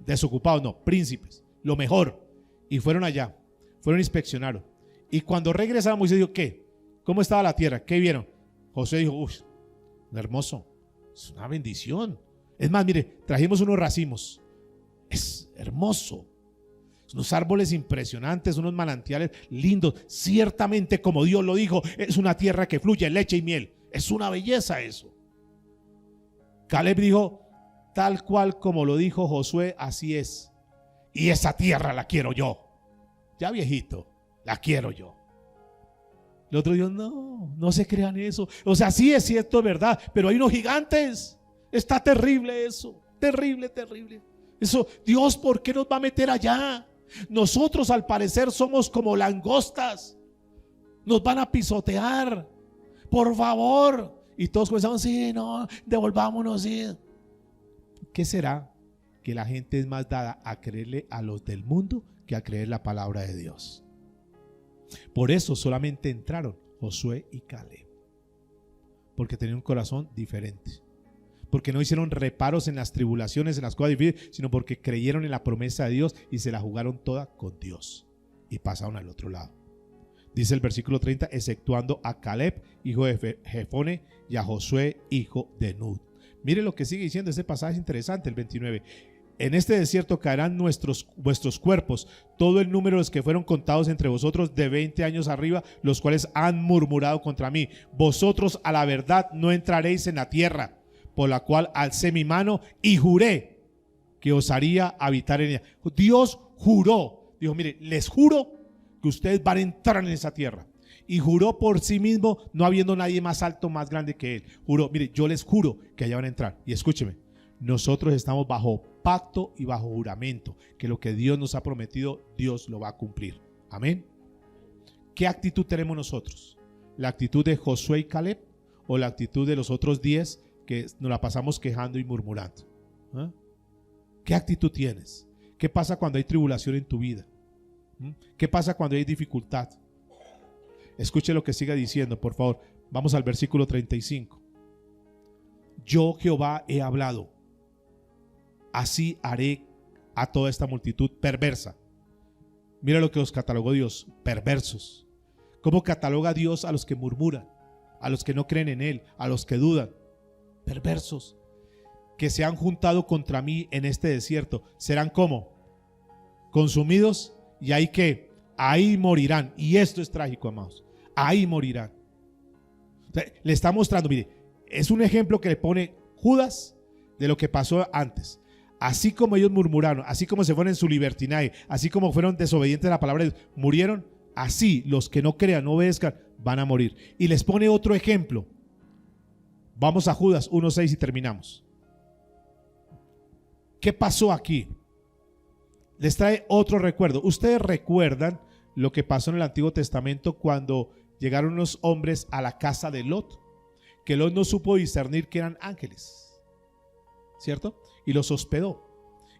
desocupados, no, príncipes, lo mejor. Y fueron allá, inspeccionaron. Y cuando regresaron, Moisés dijo, ¿qué? ¿Cómo estaba la tierra? ¿Qué vieron? José dijo, uff, hermoso, es una bendición. Es más, mire, trajimos unos racimos, es hermoso. Unos árboles impresionantes, unos manantiales lindos. Ciertamente, como Dios lo dijo, es una tierra que fluye leche y miel. Es una belleza eso. Caleb dijo, tal cual como lo dijo Josué, así es. Y esa tierra la quiero yo. Ya viejito, la quiero yo. El otro dijo, no se crean eso. O sea, sí es cierto, es verdad, pero hay unos gigantes. Está terrible eso. Terrible. Eso, Dios, ¿por qué nos va a meter allá? Nosotros al parecer somos como langostas. Nos van a pisotear. Por favor. Y todos comenzamos, sí, no, devolvámonos. Sí. ¿Qué será? Que la gente es más dada a creerle a los del mundo que a creer la palabra de Dios. Por eso solamente entraron Josué y Caleb, porque tenían un corazón diferente. porque no hicieron reparos en las tribulaciones, en las cosas difíciles, sino porque creyeron en la promesa de Dios y se la jugaron toda con Dios y pasaron al otro lado. Dice el versículo 30, exceptuando a Caleb, hijo de Jefone, y a Josué, hijo de Nun. Mire lo que sigue diciendo ese pasaje interesante, el 29. En este desierto caerán vuestros cuerpos, todo el número de los que fueron contados entre vosotros de 20 años arriba, los cuales han murmurado contra mí. Vosotros a la verdad no entraréis en la tierra, por la cual alcé mi mano y juré que os haría habitar en ella. Dios juró, dijo, mire, les juro que ustedes van a entrar en esa tierra. Y juró por sí mismo, no habiendo nadie más alto, más grande que él. Juró, mire, yo les juro que allá van a entrar. Y escúcheme, nosotros estamos bajo pacto y bajo juramento, que lo que Dios nos ha prometido, Dios lo va a cumplir. Amén. ¿Qué actitud tenemos nosotros? ¿La actitud de Josué y Caleb o la actitud de los otros 10 que nos la pasamos quejando y murmurando? ¿Ah? ¿Qué actitud tienes? ¿Qué pasa cuando hay tribulación en tu vida? ¿Qué pasa cuando hay dificultad? Escuche lo que siga diciendo, por favor. Vamos al versículo 35. Yo, Jehová, he hablado. Así haré a toda esta multitud perversa. Mira lo que os catalogó Dios, perversos. ¿Cómo cataloga Dios a los que murmuran, a los que no creen en Él, a los que dudan? Perversos, que se han juntado contra mí en este desierto. ¿Serán como? Consumidos, y ahí que ahí morirán. Y esto es trágico, amados. Ahí morirán. O sea, le está mostrando, mire, es un ejemplo que le pone Judas de lo que pasó antes. Así como ellos murmuraron, así como se fueron en su libertinaje, así como fueron desobedientes a la palabra de Dios, murieron, así los que no crean, no obedezcan, van a morir. Y les pone otro ejemplo. Vamos a Judas 1:6 y terminamos. ¿Qué pasó aquí? Les trae otro recuerdo. Ustedes recuerdan lo que pasó en el Antiguo Testamento cuando llegaron unos hombres a la casa de Lot, que Lot no supo discernir que eran ángeles, ¿cierto? Y los hospedó.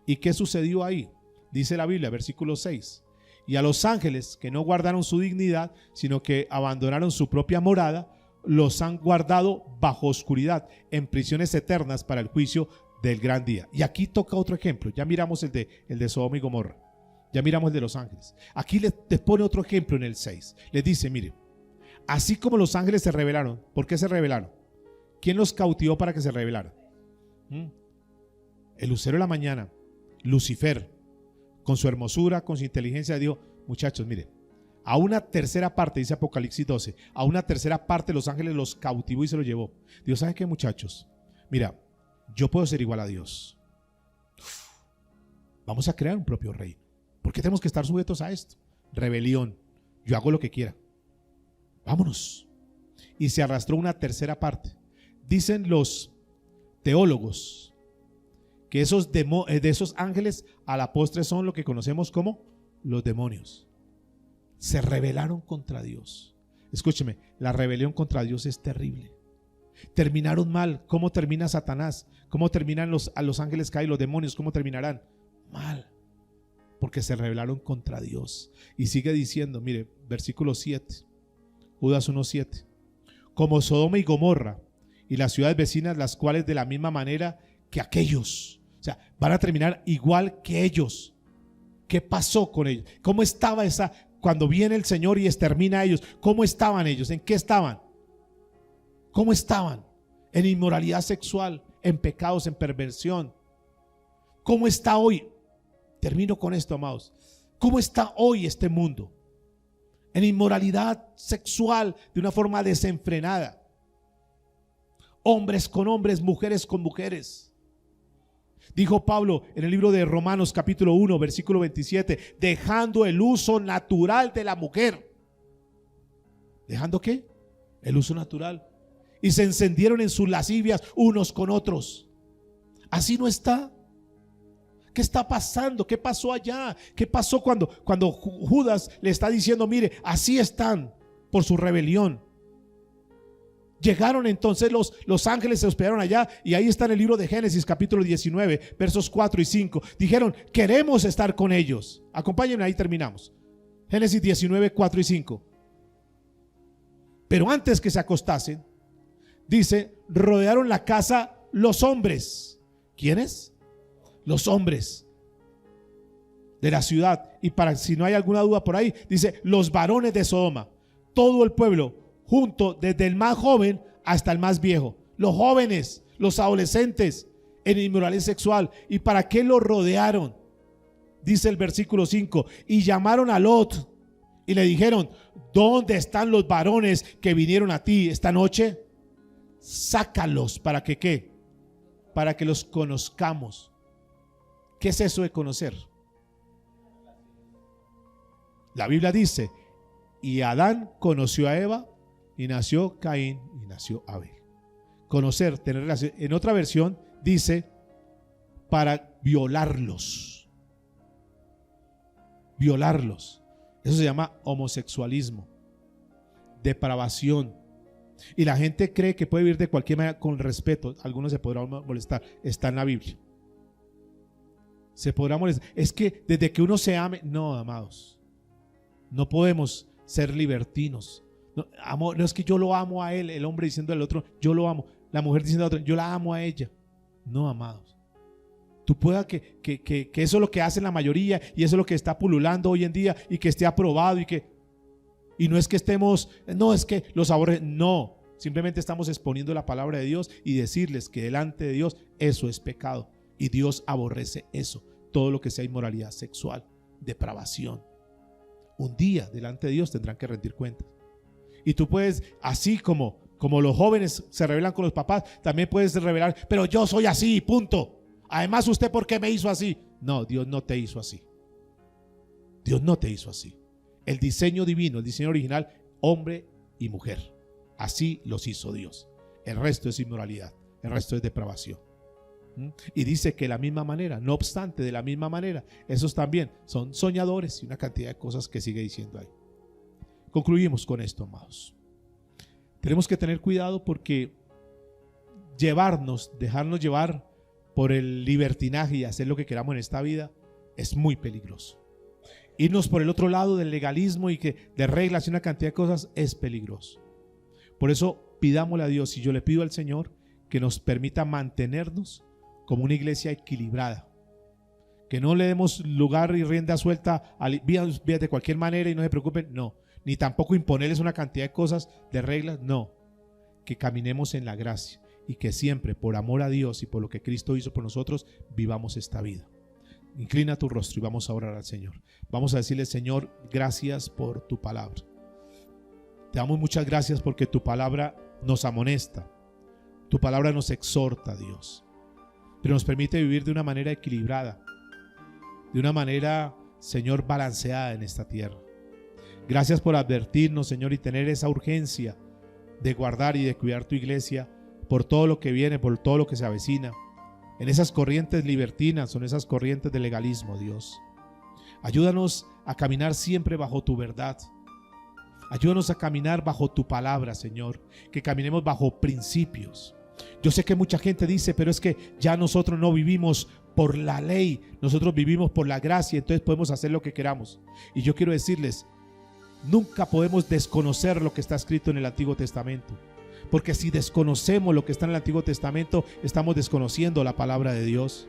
¿Y qué sucedió ahí? Dice la Biblia, versículo 6. Y a los ángeles que no guardaron su dignidad, sino que abandonaron su propia morada, los han guardado bajo oscuridad, en prisiones eternas para el juicio del gran día. Y aquí toca otro ejemplo. Ya miramos el de Sodoma y Gomorra. Ya miramos el de los ángeles. Aquí les pone otro ejemplo en el 6. Les dice, mire, así como los ángeles se rebelaron. ¿Por qué se rebelaron? ¿Quién los cautivó para que se rebelaran? El lucero de la mañana, Lucifer, con su hermosura, con su inteligencia, dijo, muchachos, mire, a una tercera parte, dice Apocalipsis 12, a una tercera parte los ángeles los cautivó y se los llevó. Dios, ¿sabe qué, muchachos? Mira, yo puedo ser igual a Dios. Vamos a crear un propio reino. ¿Por qué tenemos que estar sujetos a esto? Rebelión. Yo hago lo que quiera. Vámonos. Y se arrastró una tercera parte. Dicen los teólogos que de esos ángeles a la postre son lo que conocemos como los demonios. Se rebelaron contra Dios. Escúcheme, la rebelión contra Dios es terrible. Terminaron mal. ¿Cómo termina Satanás? ¿Cómo terminan a los ángeles caídos, los demonios? ¿Cómo terminarán? Mal. Porque se rebelaron contra Dios. Y sigue diciendo, mire, versículo 7, Judas 1:7. Como Sodoma y Gomorra y las ciudades vecinas, las cuales de la misma manera que aquellos. O sea, van a terminar igual que ellos. ¿Qué pasó con ellos? ¿Cómo estaba cuando viene el Señor y extermina a ellos? ¿Cómo estaban ellos? ¿En qué estaban? ¿Cómo estaban? En inmoralidad sexual, en pecados, en perversión. ¿Cómo está hoy? Termino con esto, amados. ¿Cómo está hoy este mundo? En inmoralidad sexual de una forma desenfrenada. Hombres con hombres, mujeres con mujeres. Dijo Pablo en el libro de Romanos capítulo 1 versículo 27, dejando el uso natural de la mujer. ¿Dejando qué? El uso natural. Y se encendieron en sus lascivias unos con otros. Así no está. ¿Qué está pasando? ¿Qué pasó allá? ¿Qué pasó cuando Judas le está diciendo, mire, así están por su rebelión? Llegaron entonces los ángeles, se hospedaron allá, y ahí está en el libro de Génesis capítulo 19 versos 4 y 5. Dijeron, queremos estar con ellos. Acompáñenme, ahí terminamos. Génesis 19, 4 y 5. Pero antes que se acostasen, dice, rodearon la casa los hombres. ¿Quiénes? Los hombres de la ciudad. Y para si no hay alguna duda por ahí, dice los varones de Sodoma. Todo el pueblo junto, desde el más joven hasta el más viejo. Los jóvenes, los adolescentes en inmoralidad sexual. ¿Y para qué los rodearon? Dice el versículo 5, y llamaron a Lot y le dijeron: ¿dónde están los varones que vinieron a ti esta noche? Sácalos. ¿Para que qué? Para que los conozcamos. ¿Qué es eso de conocer? La Biblia dice: y Adán conoció a Eva, y nació Caín, y nació Abel. Conocer, tener relación. En otra versión dice: para violarlos. Violarlos. Eso se llama homosexualismo, depravación. Y la gente cree que puede vivir de cualquier manera con respeto. Algunos se podrán molestar. Está en la Biblia. Se podrá molestar. Es que desde que uno se ame. No, amados. No podemos ser libertinos. No, amor, no es que yo lo amo a él. El hombre diciendo al otro: yo lo amo. La mujer diciendo al otro: yo la amo a ella. No, amados. Tú puedas que eso es lo que hace la mayoría, y eso es lo que está pululando hoy en día, y que esté aprobado, y no es que estemos, no es que los aborrecen, no, simplemente estamos exponiendo la palabra de Dios y decirles que delante de Dios eso es pecado, y Dios aborrece eso, todo lo que sea inmoralidad sexual, depravación. Un día delante de Dios tendrán que rendir cuentas. Y tú puedes, así como los jóvenes se rebelan con los papás, también puedes rebelar: pero yo soy así, punto. Además, ¿usted por qué me hizo así? No, Dios no te hizo así. Dios no te hizo así. El diseño divino, el diseño original, hombre y mujer. Así los hizo Dios. El resto es inmoralidad, el resto es depravación. Y dice que de la misma manera, no obstante, de la misma manera, esos también son soñadores y una cantidad de cosas que sigue diciendo ahí. Concluimos con esto, amados. Tenemos que tener cuidado porque dejarnos llevar por el libertinaje y hacer lo que queramos en esta vida es muy peligroso. Irnos por el otro lado del legalismo y de reglas y una cantidad de cosas es peligroso. Por eso pidámosle a Dios, y yo le pido al Señor que nos permita mantenernos como una iglesia equilibrada, que no le demos lugar y rienda suelta a vías de cualquier manera y no se preocupen, no, ni tampoco imponerles una cantidad de cosas, de reglas, no, que caminemos en la gracia. Y que siempre, por amor a Dios y por lo que Cristo hizo por nosotros, vivamos esta vida. Inclina tu rostro y vamos a orar al Señor. Vamos a decirle: Señor, gracias por tu palabra. Te damos muchas gracias porque tu palabra nos amonesta. Tu palabra nos exhorta, Dios. Pero nos permite vivir de una manera equilibrada. De una manera, Señor, balanceada en esta tierra. Gracias por advertirnos, Señor, y tener esa urgencia de guardar y de cuidar tu iglesia por todo lo que viene, por todo lo que se avecina, en esas corrientes libertinas, son esas corrientes de legalismo, Dios. Ayúdanos a caminar siempre bajo tu verdad. Ayúdanos a caminar bajo tu palabra, Señor, que caminemos bajo principios. Yo sé que mucha gente dice: pero es que ya nosotros no vivimos por la ley, nosotros vivimos por la gracia, entonces podemos hacer lo que queramos. Y yo quiero decirles: nunca podemos desconocer lo que está escrito en el Antiguo Testamento. Porque si desconocemos lo que está en el Antiguo Testamento, estamos desconociendo la palabra de Dios.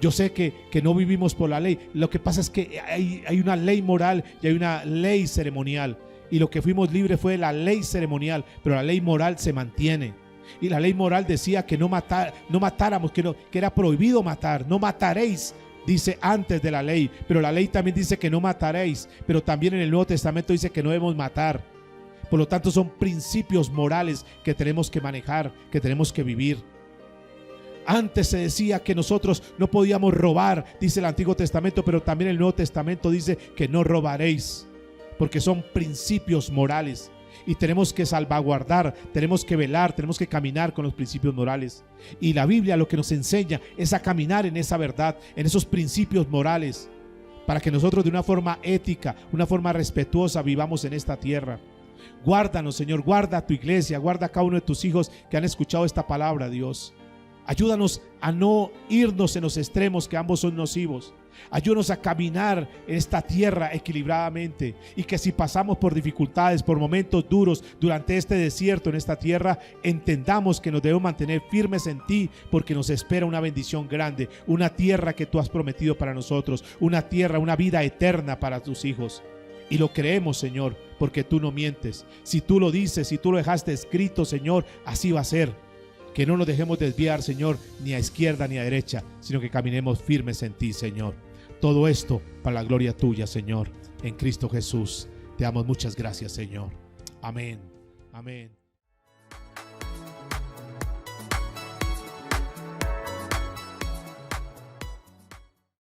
Yo sé que no vivimos por la ley. Lo que pasa es que hay una ley moral y hay una ley ceremonial. Y lo que fuimos libres fue la ley ceremonial, pero la ley moral se mantiene. Y la ley moral decía que no matáramos, que era prohibido matar. No mataréis, dice antes de la ley. Pero la ley también dice que no mataréis. Pero también en el Nuevo Testamento dice que no debemos matar. Por lo tanto, son principios morales que tenemos que manejar, que tenemos que vivir. Antes se decía que nosotros no podíamos robar, dice el Antiguo Testamento, pero también el Nuevo Testamento dice que no robaréis, porque son principios morales. Y tenemos que salvaguardar, tenemos que velar, tenemos que caminar con los principios morales. Y la Biblia lo que nos enseña es a caminar en esa verdad, en esos principios morales, para que nosotros de una forma ética, una forma respetuosa vivamos en esta tierra. Guárdanos, Señor, guarda a tu iglesia, guarda a cada uno de tus hijos que han escuchado esta palabra, Dios. Ayúdanos a no irnos en los extremos, que ambos son nocivos. Ayúdanos a caminar en esta tierra equilibradamente, y que si pasamos por dificultades, por momentos duros durante este desierto en esta tierra, entendamos que nos debemos mantener firmes en ti, porque nos espera una bendición grande, una tierra que tú has prometido para nosotros, una tierra, una vida eterna para tus hijos. Y lo creemos, Señor, porque tú no mientes. Si tú lo dices, si tú lo dejaste escrito, Señor, así va a ser. Que no nos dejemos desviar, Señor, ni a izquierda ni a derecha, sino que caminemos firmes en ti, Señor. Todo esto para la gloria tuya, Señor, en Cristo Jesús. Te damos muchas gracias, Señor. Amén. Amén.